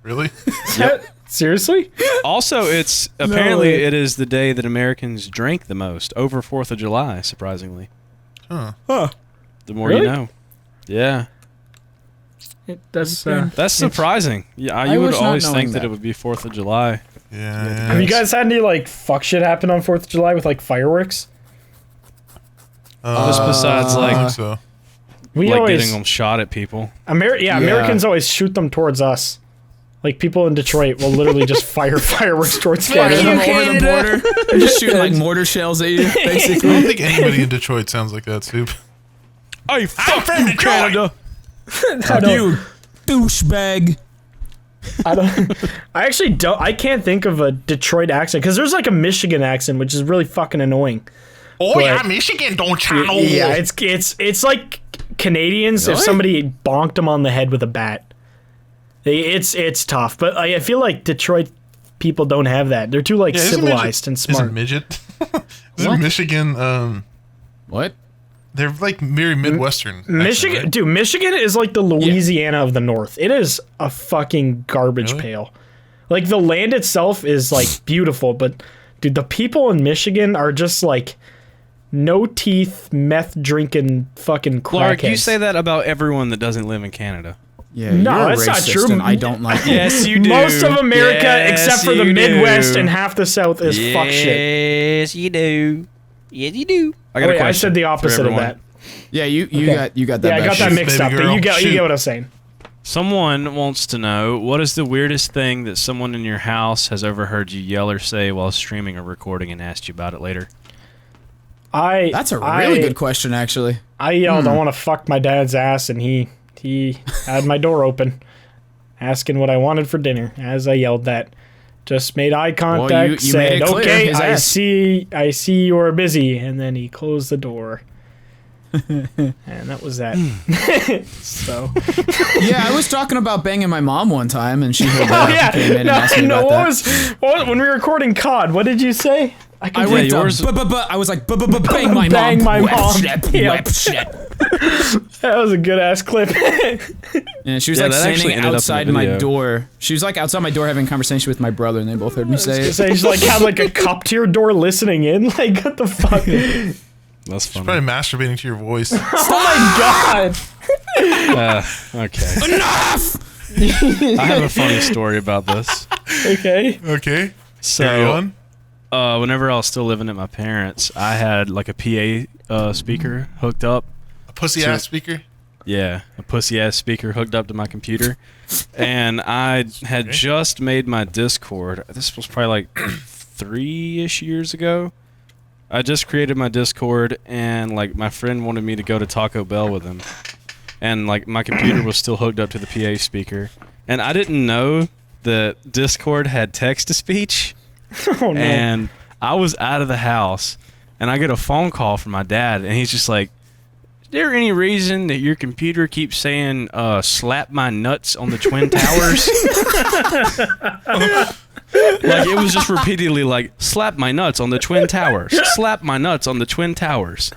Really? Yep. Seriously? Also, it's apparently it is the day that Americans drink the most over 4th of July. Surprisingly, Huh. the more Really? you know. Yeah, That's that's surprising. Yeah, I you would was not always knowing think that that. it would be 4th of July. Yeah. Have you guys had any like fuck shit happen on 4th of July with like fireworks? Just besides I like think so. We like always getting them shot at people. Americans always shoot them towards us. Like people in Detroit will literally just fire fireworks towards Fire Canada. them over the border. They're just shooting like mortar shells at you, I basically. don't think anybody in Detroit sounds like that, Soup. Hey, fuck you, Canada! I don't- You douchebag. I actually don't. I can't think of a Detroit accent because there's like a Michigan accent, which is really fucking annoying. Oh But- yeah, Michigan, don't you know? Yeah, it's like Canadians if Really? somebody bonked them on the head with a bat. It's tough, but I feel like Detroit people don't have that. They're too like Yeah, isn't civilized and smart. Isn't midget? Isn't What? Michigan? What? They're like very Midwestern. accent, Michigan, right? dude, Michigan is like the Louisiana of the North. It is a fucking garbage Really? pail. Like the land itself is like beautiful, but dude, the people in Michigan are just like no teeth, meth drinking fucking Blarg, crackheads. you say that about everyone that doesn't live in Canada. Yeah, No, you're a that's not racist true. And I don't like it. Yes, you do. Most of America, Yes, except for the you Midwest do. and half the South, is fuck shit. Yes, you do. Yes, you do. I got a Wait, question. I said the for opposite of everyone. that. Yeah, you Okay. got that. Yeah, I got that backwards. mixed Baby up, but girl, you get shoot. what I'm saying. Someone wants to know, what is the weirdest thing that someone in your house has overheard you yell or say while streaming or recording and asked you about it later? That's a really good question, actually. I yelled, I want to fuck my dad's ass, and he had my door open, asking what I wanted for dinner. As I yelled that, just made eye contact, you said, made it clear, "Okay, his I ass." see you are busy," and then he closed the door. And that was that. So, Yeah, I was talking about banging my mom one time, and she heard oh that. yeah, and came in and asked me about what that. was when we were recording COD? What did you say? I can went yours- I was like, bang my Bang mom. my Whip, mom. snap, Yeah. whip, snap. That was a good ass clip. And she was Yeah, like that actually standing ended up in the outside my video. door. She was like outside my door having a conversation with my brother, and they both heard me say it. So he's like had like a cup to your door listening in. Like what the fuck? That's funny. Probably masturbating to your voice. Oh my god. Okay. Enough! I have a funny story about this. Okay. Okay. Carry So, on. whenever I was still living at my parents', I had like a PA speaker hooked up. A pussy ass speaker. Yeah, a pussy ass speaker hooked up to my computer. And I had just made my Discord. This was probably like 3-ish years ago. I just created my Discord, and like my friend wanted me to go to Taco Bell with him. And like my computer was still hooked up to the PA speaker. And I didn't know that Discord had text to speech. Oh no. And I was out of the house, and I get a phone call from my dad, and he's just like, "Is there any reason that your computer keeps saying slap my nuts on the Twin Towers?" Like it was just repeatedly like, slap my nuts on the Twin Towers, slap my nuts on the Twin Towers.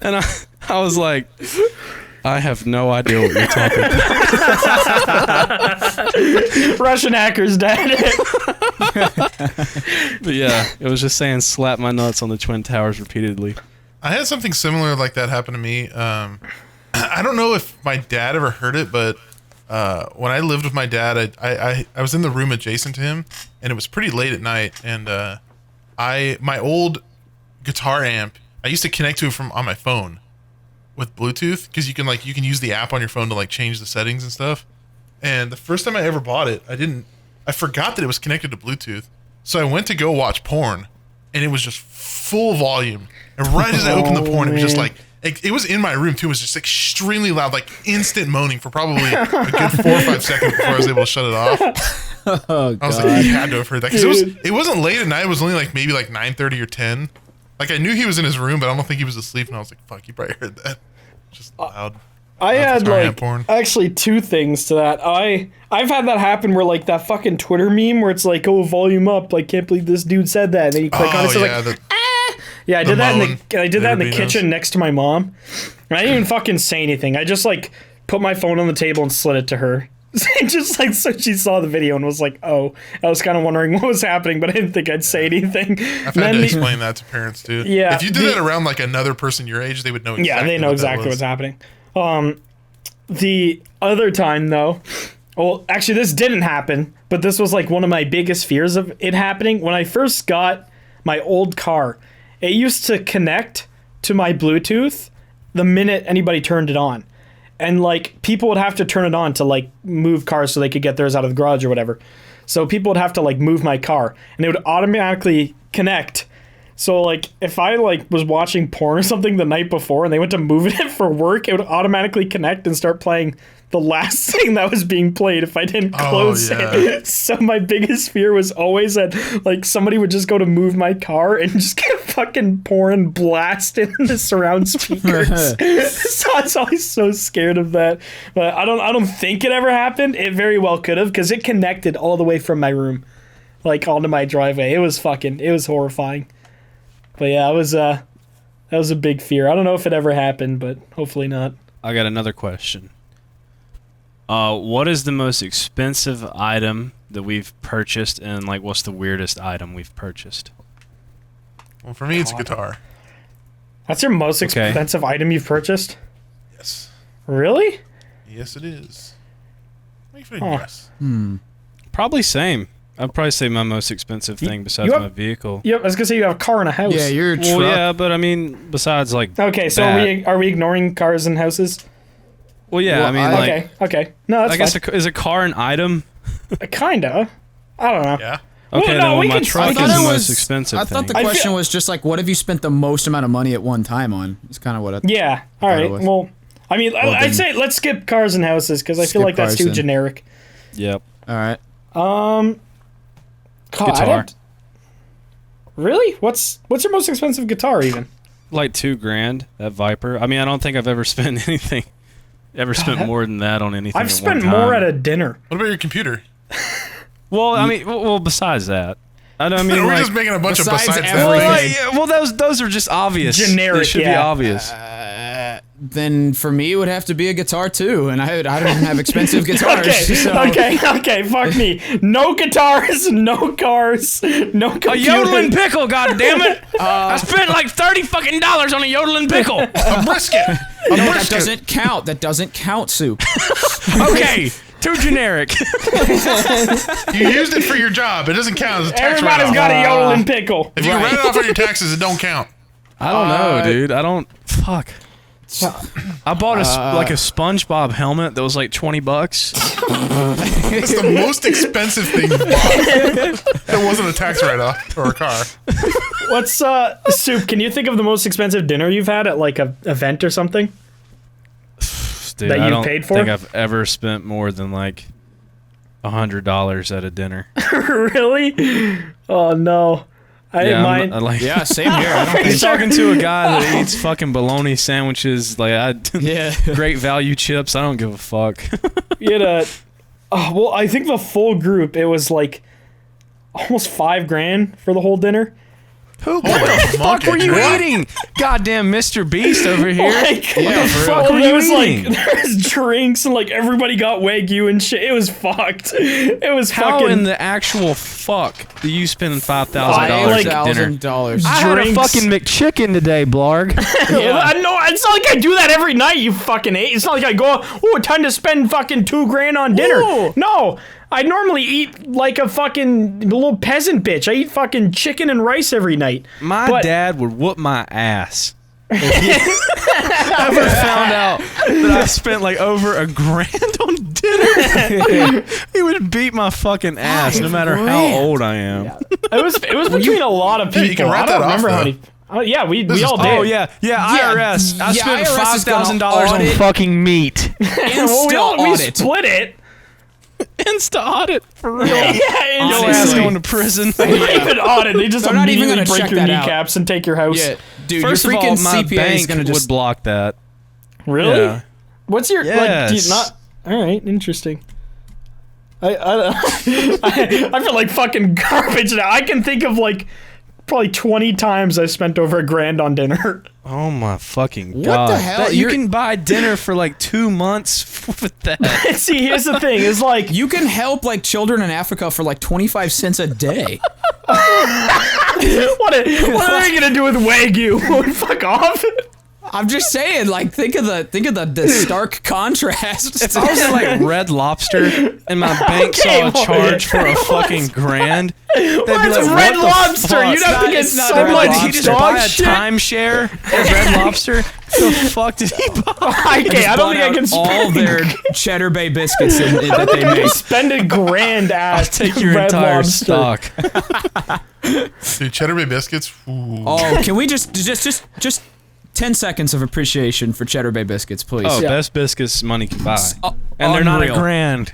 And I was like, I have no idea what you're talking about. Russian hackers, dad. But yeah, it was just saying slap my nuts on the Twin Towers repeatedly. I had something similar like that happen to me. I don't know if my dad ever heard it, but when I lived with my dad, I was in the room adjacent to him, and it was pretty late at night. And my old guitar amp, I used to connect to it from on my phone with Bluetooth, because you can use the app on your phone to like change the settings and stuff. And the first time I ever bought it, I forgot that it was connected to Bluetooth. So I went to go watch porn, and it was just full volume. And right as I opened the porn, it was just like, it was in my room too. It was just extremely loud, like instant moaning for probably a good 4 or 5 seconds before I was able to shut it off. Oh, I was like, you had to have heard that, because it wasn't late at night. It was only like maybe like 9:30 or 10. Like I knew he was in his room, but I don't think he was asleep. And I was like, fuck, you probably heard that. Just loud. I had guitar amp like porn. actually 2 things to that. I've had that happen where like that fucking Twitter meme where it's like, oh, volume up, like can't believe this dude said that, and then you click on it, Oh it's yeah, like, yeah, I did that moan in the that everybody kitchen next to my mom. And I didn't even fucking say anything. I just like put my phone on the table and slid it to her. Just like, so she saw the video and was like, oh, I was kind of wondering what was happening, but I didn't think I'd say anything. I've had to explain that to parents too. Yeah, if you did that around like another person your age, they would know exactly. Yeah, they know exactly what's happening. The other time though, well, actually this didn't happen, but this was like one of my biggest fears of it happening. When I first got my old car, it used to connect to my Bluetooth the minute anybody turned it on. And like people would have to turn it on to like move cars so they could get theirs out of the garage or whatever. So people would have to like move my car and it would automatically connect. So like if I like was watching porn or something the night before and they went to move it for work, it would automatically connect and start playing the last thing that was being played if I didn't close it. So my biggest fear was always that like somebody would just go to move my car and just get fucking porn blasted in the surround speakers. So I was always so scared of that. But I don't think it ever happened. It very well could have, because it connected all the way from my room like onto my driveway. It was horrifying. But yeah, that was a big fear. I don't know if it ever happened, but hopefully not. I got another question. What is the most expensive item that we've purchased, and like what's the weirdest item we've purchased? Well, for me, it's a guitar. That's your most expensive item you've purchased? Yes. Really? Yes, it is. Make sure you guess. Probably same. I'd probably say my most expensive thing besides my vehicle. Yep, I was gonna say you have a car and a house. Yeah, you're a truck. Well, yeah, but I mean, besides like. Okay, so are we ignoring cars and houses? Well, yeah, I mean, like. Okay. No, that's I guess is a car an item? Kinda. I don't know. Yeah. Okay, well, my truck is the most expensive I thought the thing. question was just like, what have you spent the most amount of money at one time on? It's kind of what I Yeah. All right. Well, I mean, I'd say let's skip cars and houses because I feel like that's too generic. Yep. All right. Guitar. Really? What's your most expensive guitar even? Like $2,000. That Viper. I mean, I don't think I've ever spent anything. Spent more than that on anything. I've spent more at a dinner. What about your computer? Well, I mean, besides that, I mean, we're like, just making a bunch of besides that. Those are just obvious. Generic. They should be obvious. Then for me, it would have to be a guitar too, and I don't even have expensive guitars. Okay, fuck me. No guitars, no cars, no computers. A yodeling pickle, goddammit! I spent like $30 on a yodeling pickle. A brisket. That doesn't count. That doesn't count, Soup. Okay, too generic. You used it for your job. It doesn't count as a tax Everybody's write-off. got a yodeling pickle. If you write it off on your taxes, it don't count. I don't know, dude. I don't. Fuck. I bought a SpongeBob helmet that was like $20. It's the most expensive thing you bought. That wasn't a tax write-off or a car. What's Soup? Can you think of the most expensive dinner you've had at like a event or something? Dude, that I you don't paid for? think I've ever spent more than like $100 at a dinner. Really? Oh no. Yeah, same here. I'm talking to a guy that eats fucking bologna sandwiches. Like, great value chips. I don't give a fuck. You had well, I think the full group, it was like almost $5,000 for the whole dinner. What the fuck were you eating? Goddamn Mr. Beast over here. Like, what the fuck well, were you eating? Like, there was drinks and like everybody got Wagyu and shit. It was fucked. It was How fucking... in the actual fuck do you spend $5,000 at dinner? $5,000. I had a fucking McChicken today, Blarg. I know, it's not like I do that every night, you fucking ate. It's not like I go, time to spend fucking $2,000 on dinner. Ooh. No. I normally eat like a fucking little peasant bitch. I eat fucking chicken and rice every night. My dad would whoop my ass if he ever found out that I spent like over $1,000 on dinner. He would beat my fucking ass no matter how old I am. Yeah. It was between a lot of people. You can write I don't that off, remember how many. Yeah, we all did. Oh yeah, IRS. I spent $5,000 on fucking meat. Well, we split it. Insta audit for real. Yeah, Your ass going to prison. They don't even audit. They just They're not even immediately gonna break check your that out. kneecaps and take your house. Yeah, dude, First your of freaking all, my CPA bank is gonna just would block that. Really? Yeah. What's your like? Do you not? All right, interesting. I feel like fucking garbage now. I can think of like probably 20 times I spent over $1,000 on dinner. Oh my fucking What god! the hell? You can buy dinner for like 2 months with that. See, here's the thing: is like You can help like children in Africa for like 25 cents a day. what are they gonna do with Wagyu? Fuck off! I'm just saying, like, think of the stark contrast. If I was at like Red Lobster and my bank saw a charge for a fucking $1,000, they'd be Why is like, Red "What the Lobster? fuck?" You'd have to get It's not so a Red much Did he just dog buy a shit. timeshare at Red Lobster? The fuck did he buy? Okay, I don't think I can all spend their Cheddar Bay biscuits that they make. spend $1,000 at Take your Red entire Lobster. stock. Dude, Cheddar Bay biscuits. Ooh. Oh, can we just 10 seconds of appreciation for Cheddar Bay biscuits, please? Oh, Yeah. best biscuits money can buy, and they're not unreal. $1,000.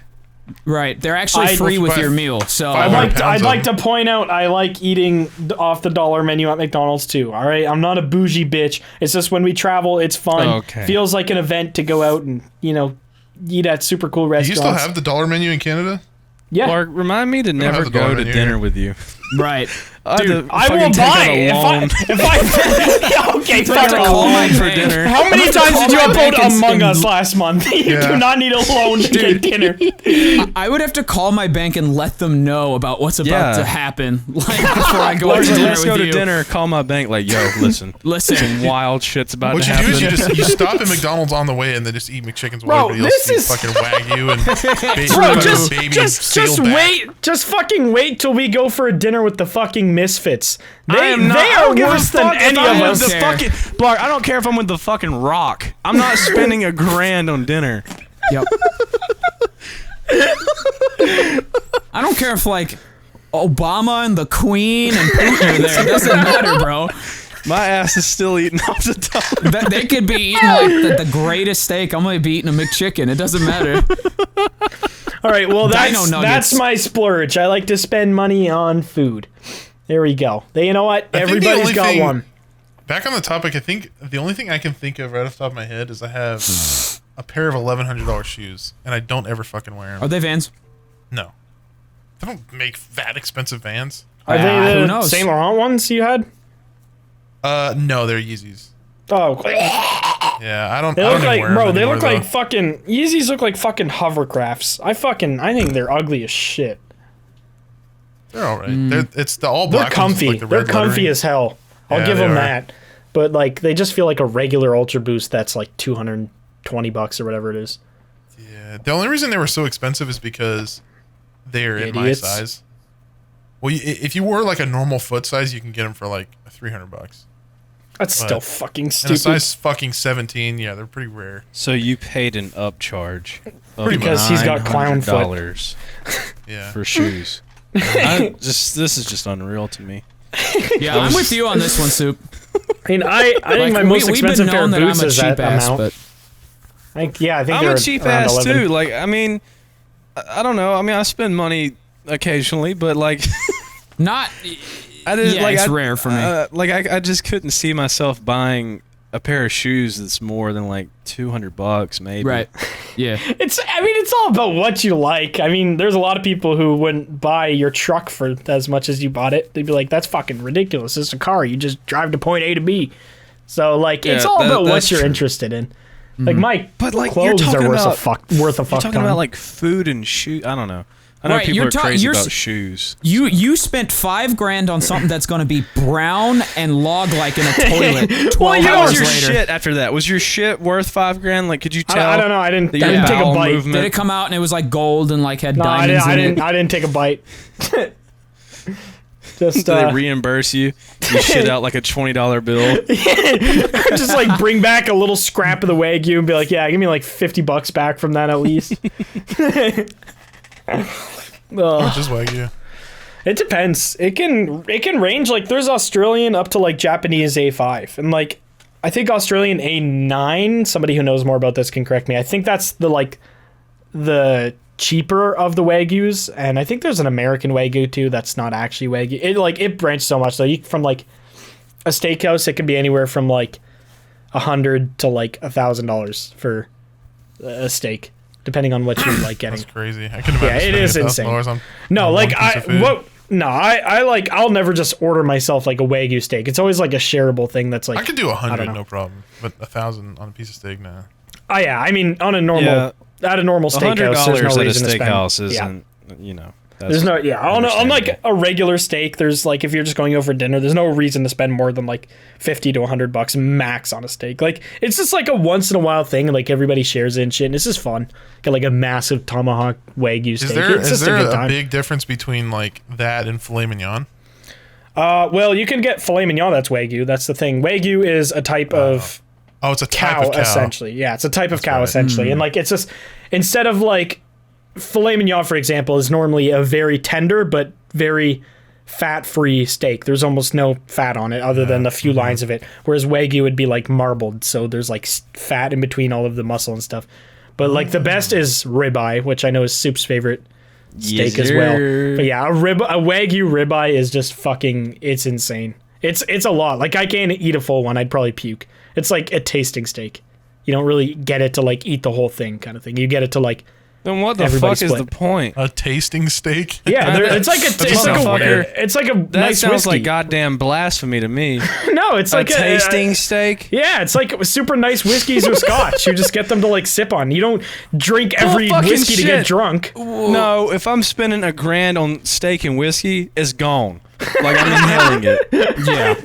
Right, they're actually free with your meal. So Five hundred I'd pounds like of to point out I like eating off the dollar menu at McDonald's too. All right, I'm not a bougie bitch. It's just when we travel, it's fun. Okay. Feels like an event to go out and eat at super cool Do you restaurants. still have the dollar menu in Canada? Yeah, Blarg, remind me to have never the go dollar to menu dinner here. with you. right. Dude, I will buy if I okay. I have to Fuck call off. my for bank. dinner. How many times call did you my bank upload and- Among and- Us last month? You Yeah. do not need a loan to get dinner. I would have to call my bank and let them know about what's about Yeah. to happen, like before I go out to dinner Let's with go to you. dinner. Call my bank. Like, yo, listen, Listen. some wild shit's about What to you happen. do is you stop at McDonald's on the way and then just eat McChickens while Bro, everybody else this eats is- fucking Wagyu and Bro, baby just sealed back. wait. Just fucking wait till we go for a dinner with the fucking misfits. I am not, They I are don't give a worse than fuck if any I'm of with us. the fucking Blarg, I don't care if I'm with the fucking Rock. I'm not spending $1,000 on dinner. Yep. I don't care if like Obama and the Queen and Putin are there. It doesn't matter, bro. My ass is still eating off the top. They could be eating like the greatest steak. I'm gonna be eating a McChicken. It doesn't matter. All right, well Dino nuggets. that's my splurge. I like to spend money on food. There we go. You know what? I think the Everybody's only got thing- one. Back on the topic, I think the only thing I can think of right off the top of my head is I have a pair of $1,100 shoes, and I don't ever fucking wear them. Are they Vans? No, they don't make that expensive Vans. Are who they the knows? Saint Laurent ones you had? No, they're Yeezys. Oh, Yeah, I don't. they I look don't even like wear 'em bro. They anymore, look like though. fucking Yeezys. Look like fucking hovercrafts. I think they're ugly as shit. They're all right. It's the all They're black ones with, comfy. like, the They're red comfy lettering. as hell. I'll Yeah, give they them are. that. But like they just feel like a regular Ultra Boost that's like $220 or whatever it is. Yeah, the only reason they were so expensive is because they're in my Idiots. size. Well, if you wore like a normal foot size, you can get them for like $300. That's But- still fucking And a stupid. size fucking 17, yeah, they're pretty rare. So you paid an upcharge of Because he's got clown foot. $900 Yeah. for shoes. This is just unreal to me. Yeah, I'm with you on this one, Soup. I mean, I think my most we've been expensive pair known of that boots I'm a is cheap that ass, amount. but I think I'm they're a cheap around ass 11. too. Like, I mean, I don't know. I mean, I spend money occasionally, but like, not. I didn't Yeah, like. it's I, rare for me. Like, I just couldn't see myself buying a pair of shoes that's more than like $200, maybe. Right. Yeah. It's all about what you like. I mean, there's a lot of people who wouldn't buy your truck for as much as you bought it. They'd be like, "That's fucking ridiculous. It's a car. You just drive to point A to B." So like, it's Yeah, all about what that's you're true. interested in. Like my But like, you're clothes talking are worth about a fuck You're talking ton. about like food and shoes. I don't know. I know Right, people you're are crazy you're about s- shoes. You spent $5,000 on something that's going to be brown and log-like in a toilet 12 Well, you know, How was hours your later. shit after that? Was your shit worth $5,000? Like, could you tell? I don't know. I didn't that your take a bowel bite. movement- Did it come out and it was like gold and like had No, I diamonds in it? didn't take a bite. Just Do they reimburse you? You shit out like a $20 bill. just like bring back a little scrap of the Wagyu and be like, "Yeah, give me like $50 back from that at least." Ugh. Just Wagyu. It depends. It can range, like there's Australian up to like Japanese A5 and like I think Australian A9. Somebody who knows more about this can correct me. I think that's the cheaper of the Wagyus, and I think there's an American Wagyu too that's not actually Wagyu. It branched so much though. From like a steakhouse, it can be anywhere from like $100 to like $1,000 for a steak, depending on what you like getting. That's crazy. I couldn't imagine Yeah, it spending is $1,000 insane. on No, on like one piece of food. No, I'll never just order myself like a Wagyu steak. It's always like a shareable thing that's like. I could do I 100, don't know. no problem. But 1,000 on a piece of steak, nah. Oh yeah, I mean on a normal at a normal steakhouse, there's no $100 at a reason to spend. steakhouse Yeah. isn't, you know. There's no on like a regular steak. There's like if you're just going over dinner, there's no reason to spend more than like $50 to $100 max on a steak. Like it's just like a once in a while thing, and like everybody shares it and shit. And it's just fun. Get like a massive tomahawk Wagyu steak. Is there a good a time. big difference between like that and filet mignon? Well, you can get filet mignon. That's Wagyu. That's the thing. Wagyu is a type of Oh, it's a type cow, of cow. essentially. Yeah, it's a type of cow right. essentially, and like it's just instead of like filet mignon, for example, is normally a very tender but very fat-free steak. There's almost no fat on it other than a few lines of it. Whereas Wagyu would be like marbled, so there's like fat in between all of the muscle and stuff. But like the best is ribeye, which I know is Soup's favorite steak as well. But yeah, a Wagyu ribeye is just fucking. It's insane. It's a lot. Like I can't eat a full one. I'd probably puke. It's like a tasting steak. You don't really get it to like eat the whole thing, kind of thing. You get it to like. Then what the Everybody fuck is split. the point? A tasting steak? Yeah, it's like a That nice sounds whiskey. like goddamn blasphemy to me. No, it's like a tasting steak? Yeah, it's like super nice whiskeys with scotch. You just get them to like sip on. You don't drink every fucking whiskey to get shit. drunk. No, if I'm spending $1,000 on steak and whiskey, it's gone. Like I'm inhaling it. Yeah.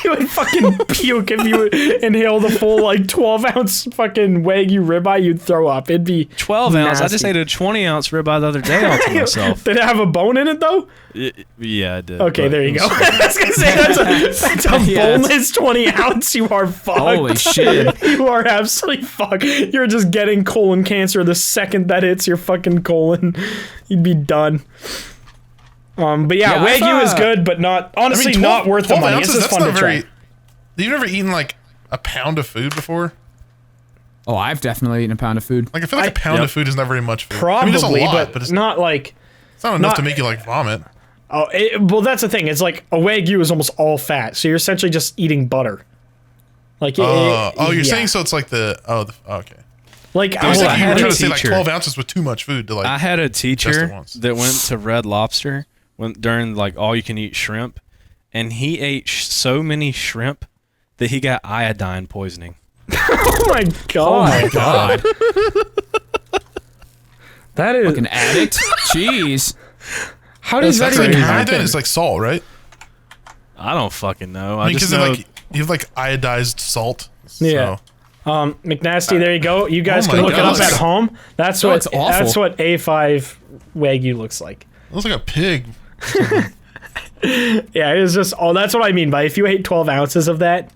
You would fucking puke if you would inhale the full like 12-ounce fucking Wagyu ribeye. You'd throw up. It'd be 12 ounce. I just nasty. ate a 20-ounce ribeye the other day all to myself. Did it have a bone in it though? Yeah, I did. Okay, but there you it go. was I was gonna say that's a Yeah, boneless 20-ounce. You are fucked. Holy shit. You are absolutely fucked. You're just getting colon cancer the second that hits your fucking colon. You'd be done. But yeah, Yeah, Wagyu is good, but not honestly 12 not worth the 12 money. ounces, It's just that's fun to not try. very. You've never eaten like a pound of food before? Oh, I've definitely eaten a pound of food. Like I feel like a pound Yep. of food is not very much food. Probably, I mean, it's a lot, but it's not like. not enough not- to make you like vomit. Oh, well, that's the thing. It's like a Wagyu is almost all fat, so you're essentially just eating butter. Like, You're yeah. saying so it's like okay. Like, I was Well, thinking I you were had trying a to say like teacher. 12 ounces was too much food to like. I had a Just teacher it once. that went to Red Lobster during like all you can eat shrimp, and he ate so many shrimp that he got iodine poisoning. oh my god, God. that is Fucking addict. Jeez. how does that That's even like happen? iodine is like salt, right? I don't fucking know. I I mean, just because know. like you have like iodized salt. Yeah. So. McNasty, there you go. You guys Oh can my look it up God. at home. That's Oh, what it's awful. that's what A5 Wagyu looks like. It looks like a pig. Yeah, it's just that's what I mean by if you ate 12 ounces of that,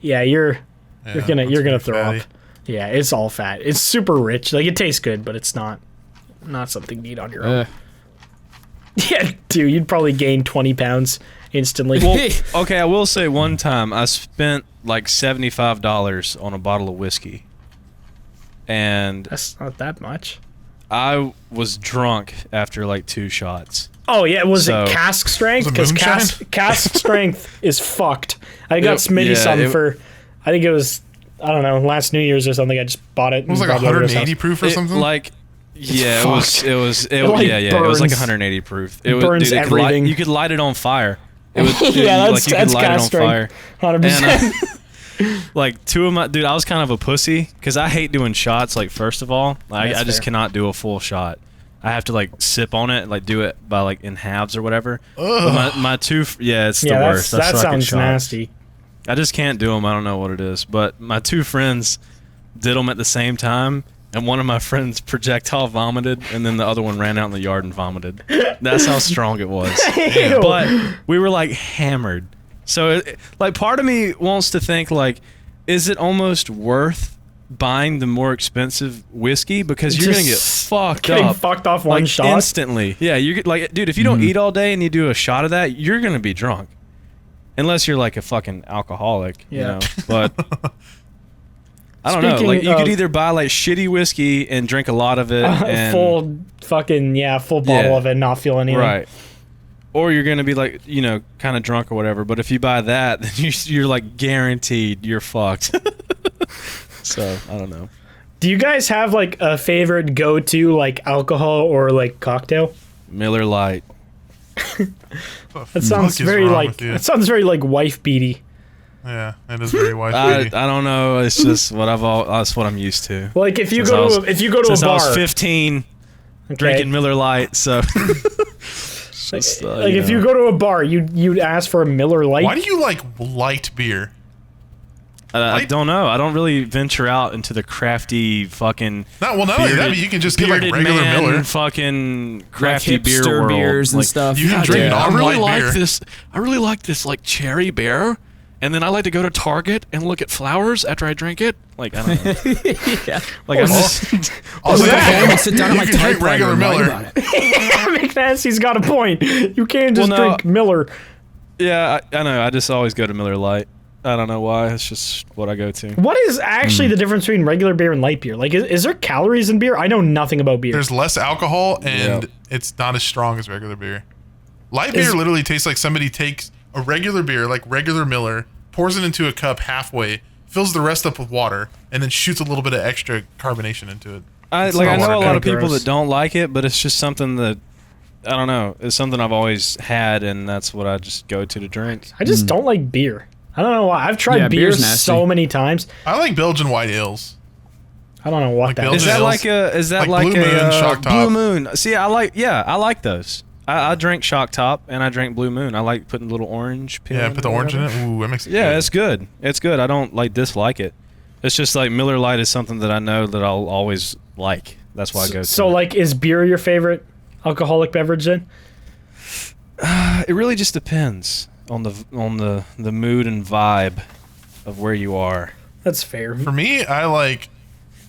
yeah, you're gonna that's throw fatty. up. Yeah, it's all fat. It's super rich. Like it tastes good, but it's not something you eat on your own. Yeah, dude, you'd probably gain 20 pounds instantly. Well, okay, I will say one time I spent like $75 on a bottle of whiskey, and That's not that much. I was drunk after like 2 shots. Oh yeah, was So- it cask strength? Was it Because moonshine? cask strength is fucked. I got It- Smitty yeah, something it- for, I think it was, I don't know, last New Year's or something. I just bought it. It was like 180 proof or something. Like, yeah, fucked. it was, It, like, yeah, it was like burns- 180 proof. It was, burns dude, it could everything. you could light it on fire. It was, Yeah, like, that's you could light it on cask strength. fire. 100%. Like two of my dude, I was kind of a pussy because I hate doing shots. Like first of all, I That's just fair. cannot do a full shot. I have to like sip on it, like do it by like in halves or whatever. But my two, yeah, it's the Yeah, worst. that fucking sounds shot. nasty. I just can't do them. I don't know what it is. But my 2 friends did them at the same time, and one of my friends projectile vomited, and then the other one ran out in the yard and vomited. That's how strong it was. Ew. But we were like hammered. So like part of me wants to think like, is it almost worth buying the more expensive whiskey because you're gonna get Just fucked Getting up fucked off one like shot. instantly. Yeah, you like, dude, if you don't eat all day and you do a shot of that, you're gonna be drunk, unless you're like a fucking alcoholic. Yeah. You know, but. I don't know. Speaking Like you of- could either buy like shitty whiskey and drink a lot of it, and full fucking full bottle Yeah. of it, and not feel anything. right, or you're gonna be like kind of drunk or whatever. But if you buy that, then you're like guaranteed you're fucked. So I don't know. Do you guys have like a favorite go-to like alcohol or like cocktail? Miller Lite. That sounds very like wife beaty. Yeah, it is very wife I beaty. don't know. It's just what that's what I'm used to. Like if you Since go I to was- if you go to a Since I bar, was 15, drinking Miller Lite, so. Just, like if you go to a bar, you'd ask for a Miller Lite. Why do you like light beer? I don't know. I don't really venture out into the crafty fucking. Not only that, but you can just get like bearded regular man Miller. fucking crafty hipster beer world. beers and Like, stuff. You can drink I really non-light like beer. this. I really like this like cherry beer, and then I like to go to Target and look at flowers after I drink it. Like I don't know. Like I'm just. Also, I'm gonna sit down on you my can drink typewriter regular and write Miller. about it. McNasty's got a point. You can't just Well, no. drink Miller. Yeah, I know. I just always go to Miller Lite. I don't know why. It's just what I go to. What is actually the difference between regular beer and light beer? Like, is there calories in beer? I know nothing about beer. There's less alcohol and Yep. it's not as strong as regular beer. Light beer literally tastes like somebody takes a regular beer, like regular Miller, pours it into a cup halfway, fills the rest up with water, and then shoots a little bit of extra carbonation into it. I not know a lot of gross. people that don't like it, but it's just something that I don't know. It's something I've always had, and that's what I just go to drink. I just don't like beer. I don't know why. I've tried Yeah, beer beer's nasty. so many times. I like Belgian white ales. I don't know what that Belgian Is is. that ales. like a? Is that Like like, Blue Moon, a Shock Top. Blue Moon? See, I like those. I drink Shock Top and I drink Blue Moon. I like putting little orange peel. Yeah, in put the or orange in whatever. it. Ooh, that makes it Yeah, good. it's good. It's good. I don't like dislike it. It's just like Miller Lite is something that I know that I'll always like. That's why I go to. So, like, is beer your favorite alcoholic beverage then? It really just depends on the mood and vibe of where you are. That's fair. For me, I like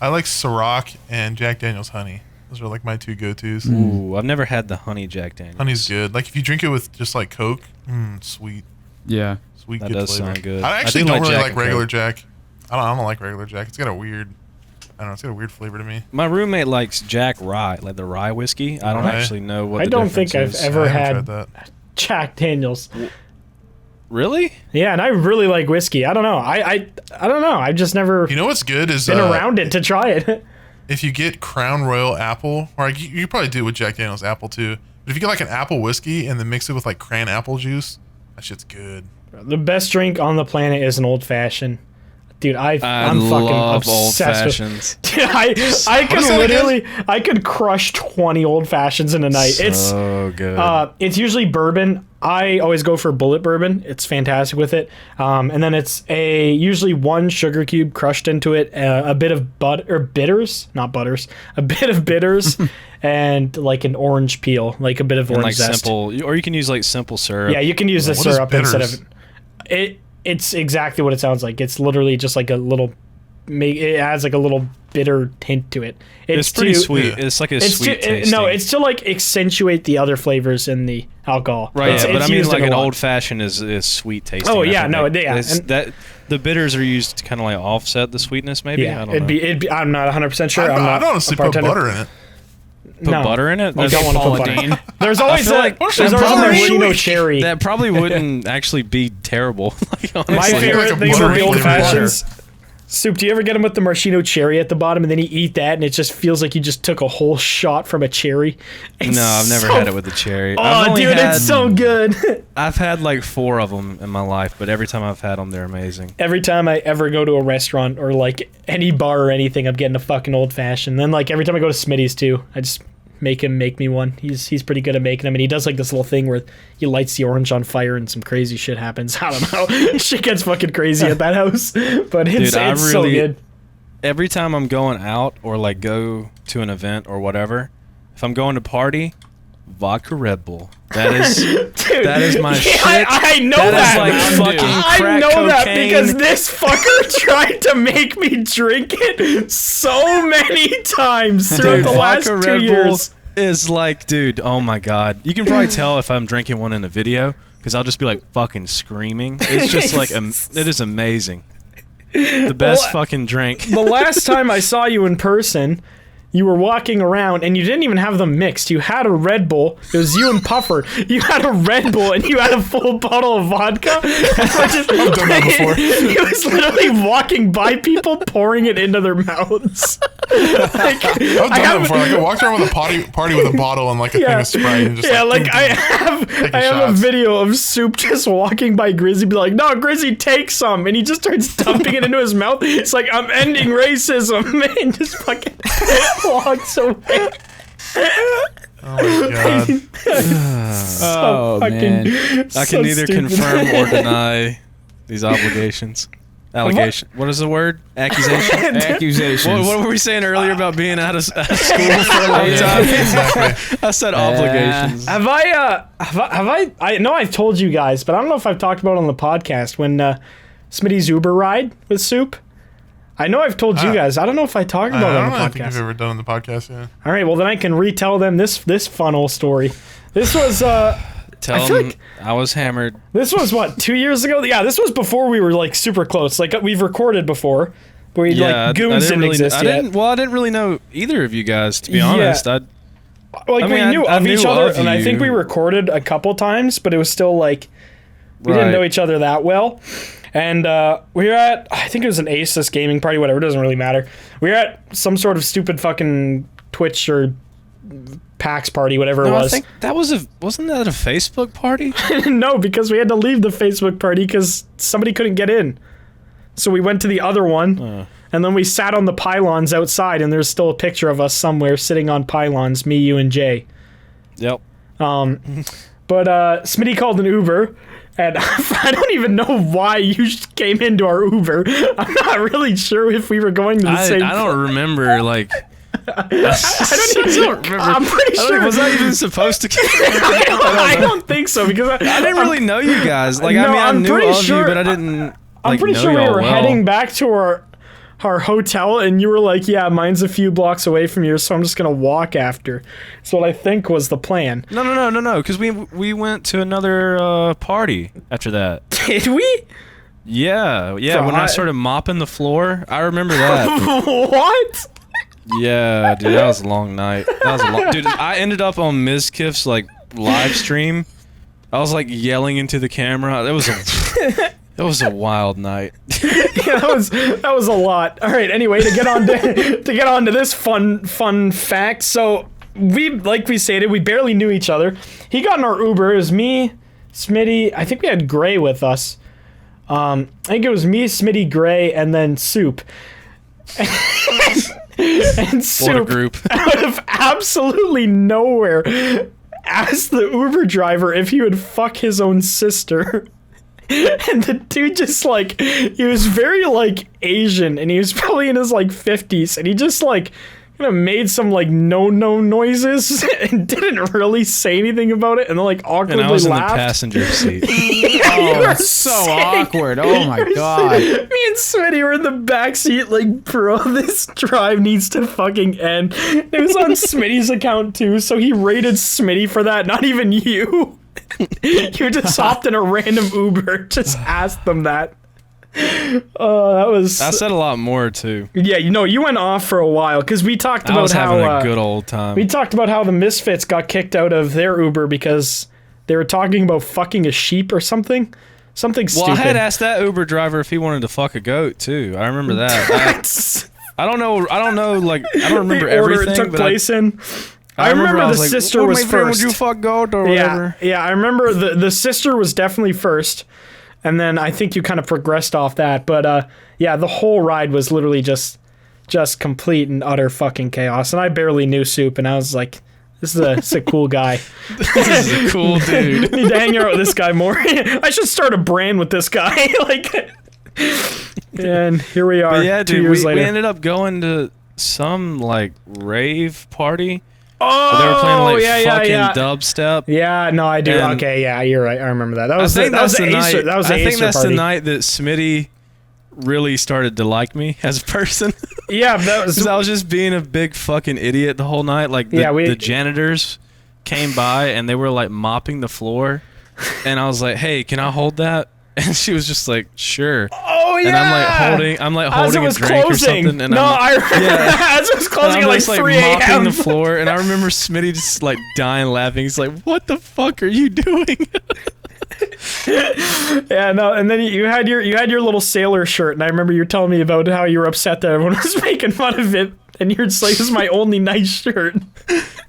Ciroc and Jack Daniel's Honey. Those are like my two go-tos. Ooh, I've never had the honey Jack Daniels. Honey's good. Like if you drink it with just like Coke, sweet, Yeah. sweet, That good does flavor. sound good. I I actually do don't like really Jack like and regular Coke. Jack. I don't like regular Jack. It's got a weird. I don't know. It's got a weird flavor to me. My roommate likes Jack Rye, like the rye whiskey. I don't Rye? actually know what I the don't think difference I've is. ever I haven't had tried that. Jack Daniels. Really? Yeah, and I really like whiskey. I don't know. I don't know. I've just never You know what's good is been around it to try it. if you get Crown Royal Apple, or like, you probably do with Jack Daniel's Apple too. But if you get like an apple whiskey and then mix it with like cran apple juice, that shit's good. The best drink on the planet is an old fashioned. Dude, I'm fucking love old obsessed with. fashions. Dude, I could is that literally I could crush 20 old fashions in a night. So good. It's usually bourbon. I always go for bullet bourbon. It's fantastic with it. And then it's usually one sugar cube crushed into it, a bit of bitters, not butters, a bit of bitters, and like an orange peel, like a bit of And orange like zest. simple, or you can use like simple syrup. Yeah, you can use the What is syrup instead bitters? of it. It's exactly what it sounds like. It's literally just like a little. It adds like a little bitter tint to it. It's pretty to- sweet. Yeah. It's like a It's sweet to, tasting. no, it's to like accentuate the other flavors in the alcohol. right. It's, Yeah, but it's I mean, used like in a an lot. old fashioned is sweet tasting. Oh, I yeah, think no, that- yeah, it's- and- that the bitters are used to kind of like offset the sweetness. Maybe Yeah, I don't know. it'd be. I'm not 100% sure. I'm I not don't honestly a put bartender. butter in it. Put butter in it. I don't want to put Paula butter. There's always feel a, like there's that always a probably maraschino would- cherry. That probably wouldn't actually be terrible. Like, honestly. My like favorite a thing about the buttery old flavored fashions. Soup, do you ever get them with the maraschino cherry at the bottom, and then you eat that, and it just feels like you just took a whole shot from a cherry? It's No, I've never so- had it with the cherry. I've Oh, only dude, had- it's so good. I've had like 4 of them in my life, but every time I've had them, they're amazing. Every time I ever go to a restaurant or like any bar or anything, I'm getting a fucking old fashioned. Then like every time I go to Smitty's too, I just make him make me one. He's pretty good at making them, and he does like this little thing where he lights the orange on fire and some crazy shit happens. I don't know. Shit gets fucking crazy at that house, but it's Dude, I it's so really- good. Every time I'm going out or like go to an event or whatever, if I'm going to party, vodka Red Bull. That is Dude, that is my shit. I know That that. is like Mountain Dew. fucking I crack know that cocaine. because this fucker tried to make me drink it so many times throughout Dude, the last vodka 2 Red years. Bull is like, dude, oh my god. You can probably tell if I'm drinking one in a video because I'll just be like fucking screaming. It's just like it is amazing. The best Well, fucking drink. The last time I saw you in person, you were walking around and you didn't even have them mixed. You had a Red Bull. It was you and Puffer. You had a Red Bull and you had a full bottle of vodka. I've done that before. He was literally walking by people, pouring it into their mouths. I've done that before. Like I walked around with a party with a bottle and like a thing of Sprite and just I have a video of Soup just walking by Grizzy, be like, "No, Grizzy, take some," and he just starts dumping it into his mouth. It's like, "I'm ending racism," and just fucking walks away. Oh my god! Man. I can neither confirm or deny these obligations. Allegation. What is the word? Accusation. Accusations. What were we saying earlier about being out of school for a long time? Exactly. I said obligations. Have I know I've told you guys, but I don't know if I've talked about it on the podcast when Smitty's Uber ride with Soup. I know I've told you guys. I don't know if I talked about it on the I don't think podcast. we've ever done on the podcast. Yeah. All right, well then I can retell them this fun old story. This was Tell feel them like- I was hammered. This was what, 2 years ago? Yeah, this was before we were like super close. Like we've recorded before, but like Goons didn't exist yet. I didn't really know either of you guys, to be honest. Like I mean, we knew I of each knew other, of and I think we you. recorded a couple times, but it was still like we didn't Right. know each other that well. And we were at, I think it was an Asus gaming party, whatever. It doesn't really matter. We were at some sort of stupid fucking Twitch or PAX party, whatever it No, I was. think that wasn't that a Facebook party? No, because we had to leave the Facebook party because somebody couldn't get in. So we went to the other one, and then we sat on the pylons outside, and there's still a picture of us somewhere sitting on pylons, me, you, and Jay. Yep. But Smitty called an Uber, and I don't even know why you came into our Uber. I'm not really sure if we were going to the same. I don't remember, like... I don't remember. I'm pretty sure. Was I even supposed to... I don't think so because I didn't really know you guys. Like, No, I I'm knew pretty of sure- you, but I didn't. I'm pretty know sure we y'all were well. heading back to our hotel, and you were like, "Yeah, mine's a few blocks away from yours, so I'm just gonna walk after." So what I think was the plan. No, because we went to another party after that. Did we? Yeah. So When I started mopping the floor, I remember that. What? Yeah, dude, that was a long night. Dude, I ended up on Mizkif's like live stream. I was like yelling into the camera. It was a wild night. Yeah, that was a lot. All right. Anyway, to get on to this fun fact. So like we stated, we barely knew each other. He got in our Uber. It was me, Smitty. I think we had Gray with us. I think it was me, Smitty, Gray, and then Soup. And Soup, What a group. out of absolutely nowhere, asked the Uber driver if he would fuck his own sister. And the dude just like, he was very like Asian, and he was probably in his like 50s, and he just like kind of made some like no noises and didn't really say anything about it, and then like awkwardly And I was in the laughed. passenger seat. You were That's so sick. awkward. Oh my god. Me and Smitty were in the backseat like, bro, this drive needs to fucking end. It was on Smitty's account too, so he rated Smitty for that, not even you. You just hopped in a random Uber, just asked them that. Oh, that was... I said a lot more too. Yeah, you went off for a while, because we talked I about was how... having a good old time. we talked about how the Misfits got kicked out of their Uber because they were talking about fucking a sheep or something. Something Well, stupid. I had asked that Uber driver if he wanted to fuck a goat too. I remember that. I don't know. Like, I don't remember the order everything. it took but place in. I remember I the was like, sister "Oh, was my friend, first. Would you fuck goat or whatever? Yeah, I remember the sister was definitely first, and then I think you kind of progressed off that. But yeah, the whole ride was literally just complete and utter fucking chaos, and I barely knew Soup, and I was like, this is a cool guy. This is a cool dude. Need to hang out with this guy more. I should start a brand with this guy. Like, and here we are. But yeah, 2 dude, years we later. ended up going to some like rave party. Oh, They were playing like yeah, fucking dubstep. Yeah, no, I do. And- Okay, yeah, you're right. I remember that. That I was think that was that's the the Acer. night. That was the I think Acer that's party. the night that Smitty really started to like me as a person. Yeah, that was. Because I was just being a big fucking idiot the whole night. Like, the janitors came by and they were like mopping the floor. And I was like, hey, can I hold that? And she was just like, sure. Oh And I'm like as it holding a was drink closing. or something. And I remember as it was closing at I'm like just 3 mopping a.m. the floor, and I remember Smitty just like dying laughing. He's like, "What the fuck are you doing?" Yeah, no, and then you had your little sailor shirt, and I remember you were telling me about how you were upset that everyone was making fun of it, and you're just like, "This is my only nice shirt."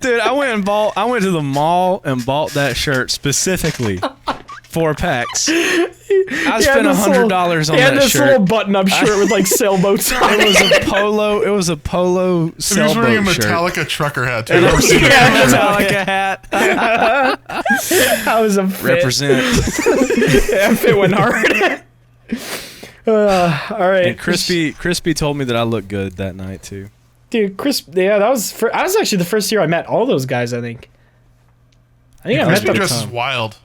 Dude, I went to the mall and bought that shirt specifically. 4 packs. I spent $100 on that that this shirt. little button-up shirt with like sailboats on It was a polo He was wearing a sailboat shirt. Metallica trucker hat too. And I've seen that. Metallica hat. That was a fit. Represent. Yeah, fit went hard. All right. And Crispy told me that I looked good that night too. Dude, Chris, yeah, that was actually the first year I met all those guys, I think. I met Crispy them. dress is wild.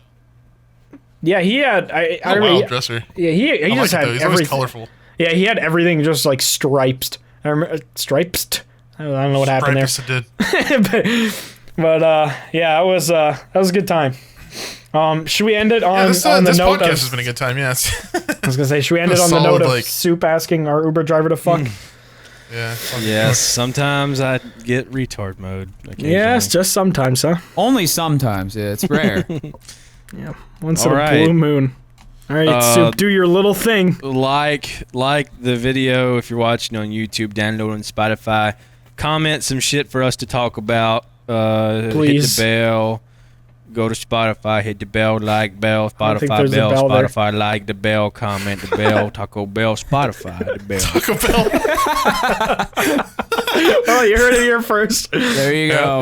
Yeah, he had. He's a wild dresser. Yeah, he I just like it had though. He's always everything. colorful. Yeah, he had everything just like striped. I remember striped. I don't know what happened there. Stripes it did. but yeah, that was a good time. Should we end it on, This on the note podcast of? has been a good time. Yes. I was gonna say, should we end it A on the solid, note of like- Soup asking our Uber driver to fuck? Yeah. Yes, sometimes I get retard mode. Yes, just sometimes, huh? Only sometimes. Yeah, it's rare. Yeah, once in All a right. blue moon. All right, Soup, do your little thing. Like the video if you're watching on YouTube, download on Spotify. Comment some shit for us to talk about. Please. Hit the bell. Go to Spotify, hit the bell, like bell, don't think Spotify there's a bell, bell there. Spotify, like the bell, comment the bell, Taco Bell, Spotify, the bell. Taco Bell. Oh, you heard it here first. There you go.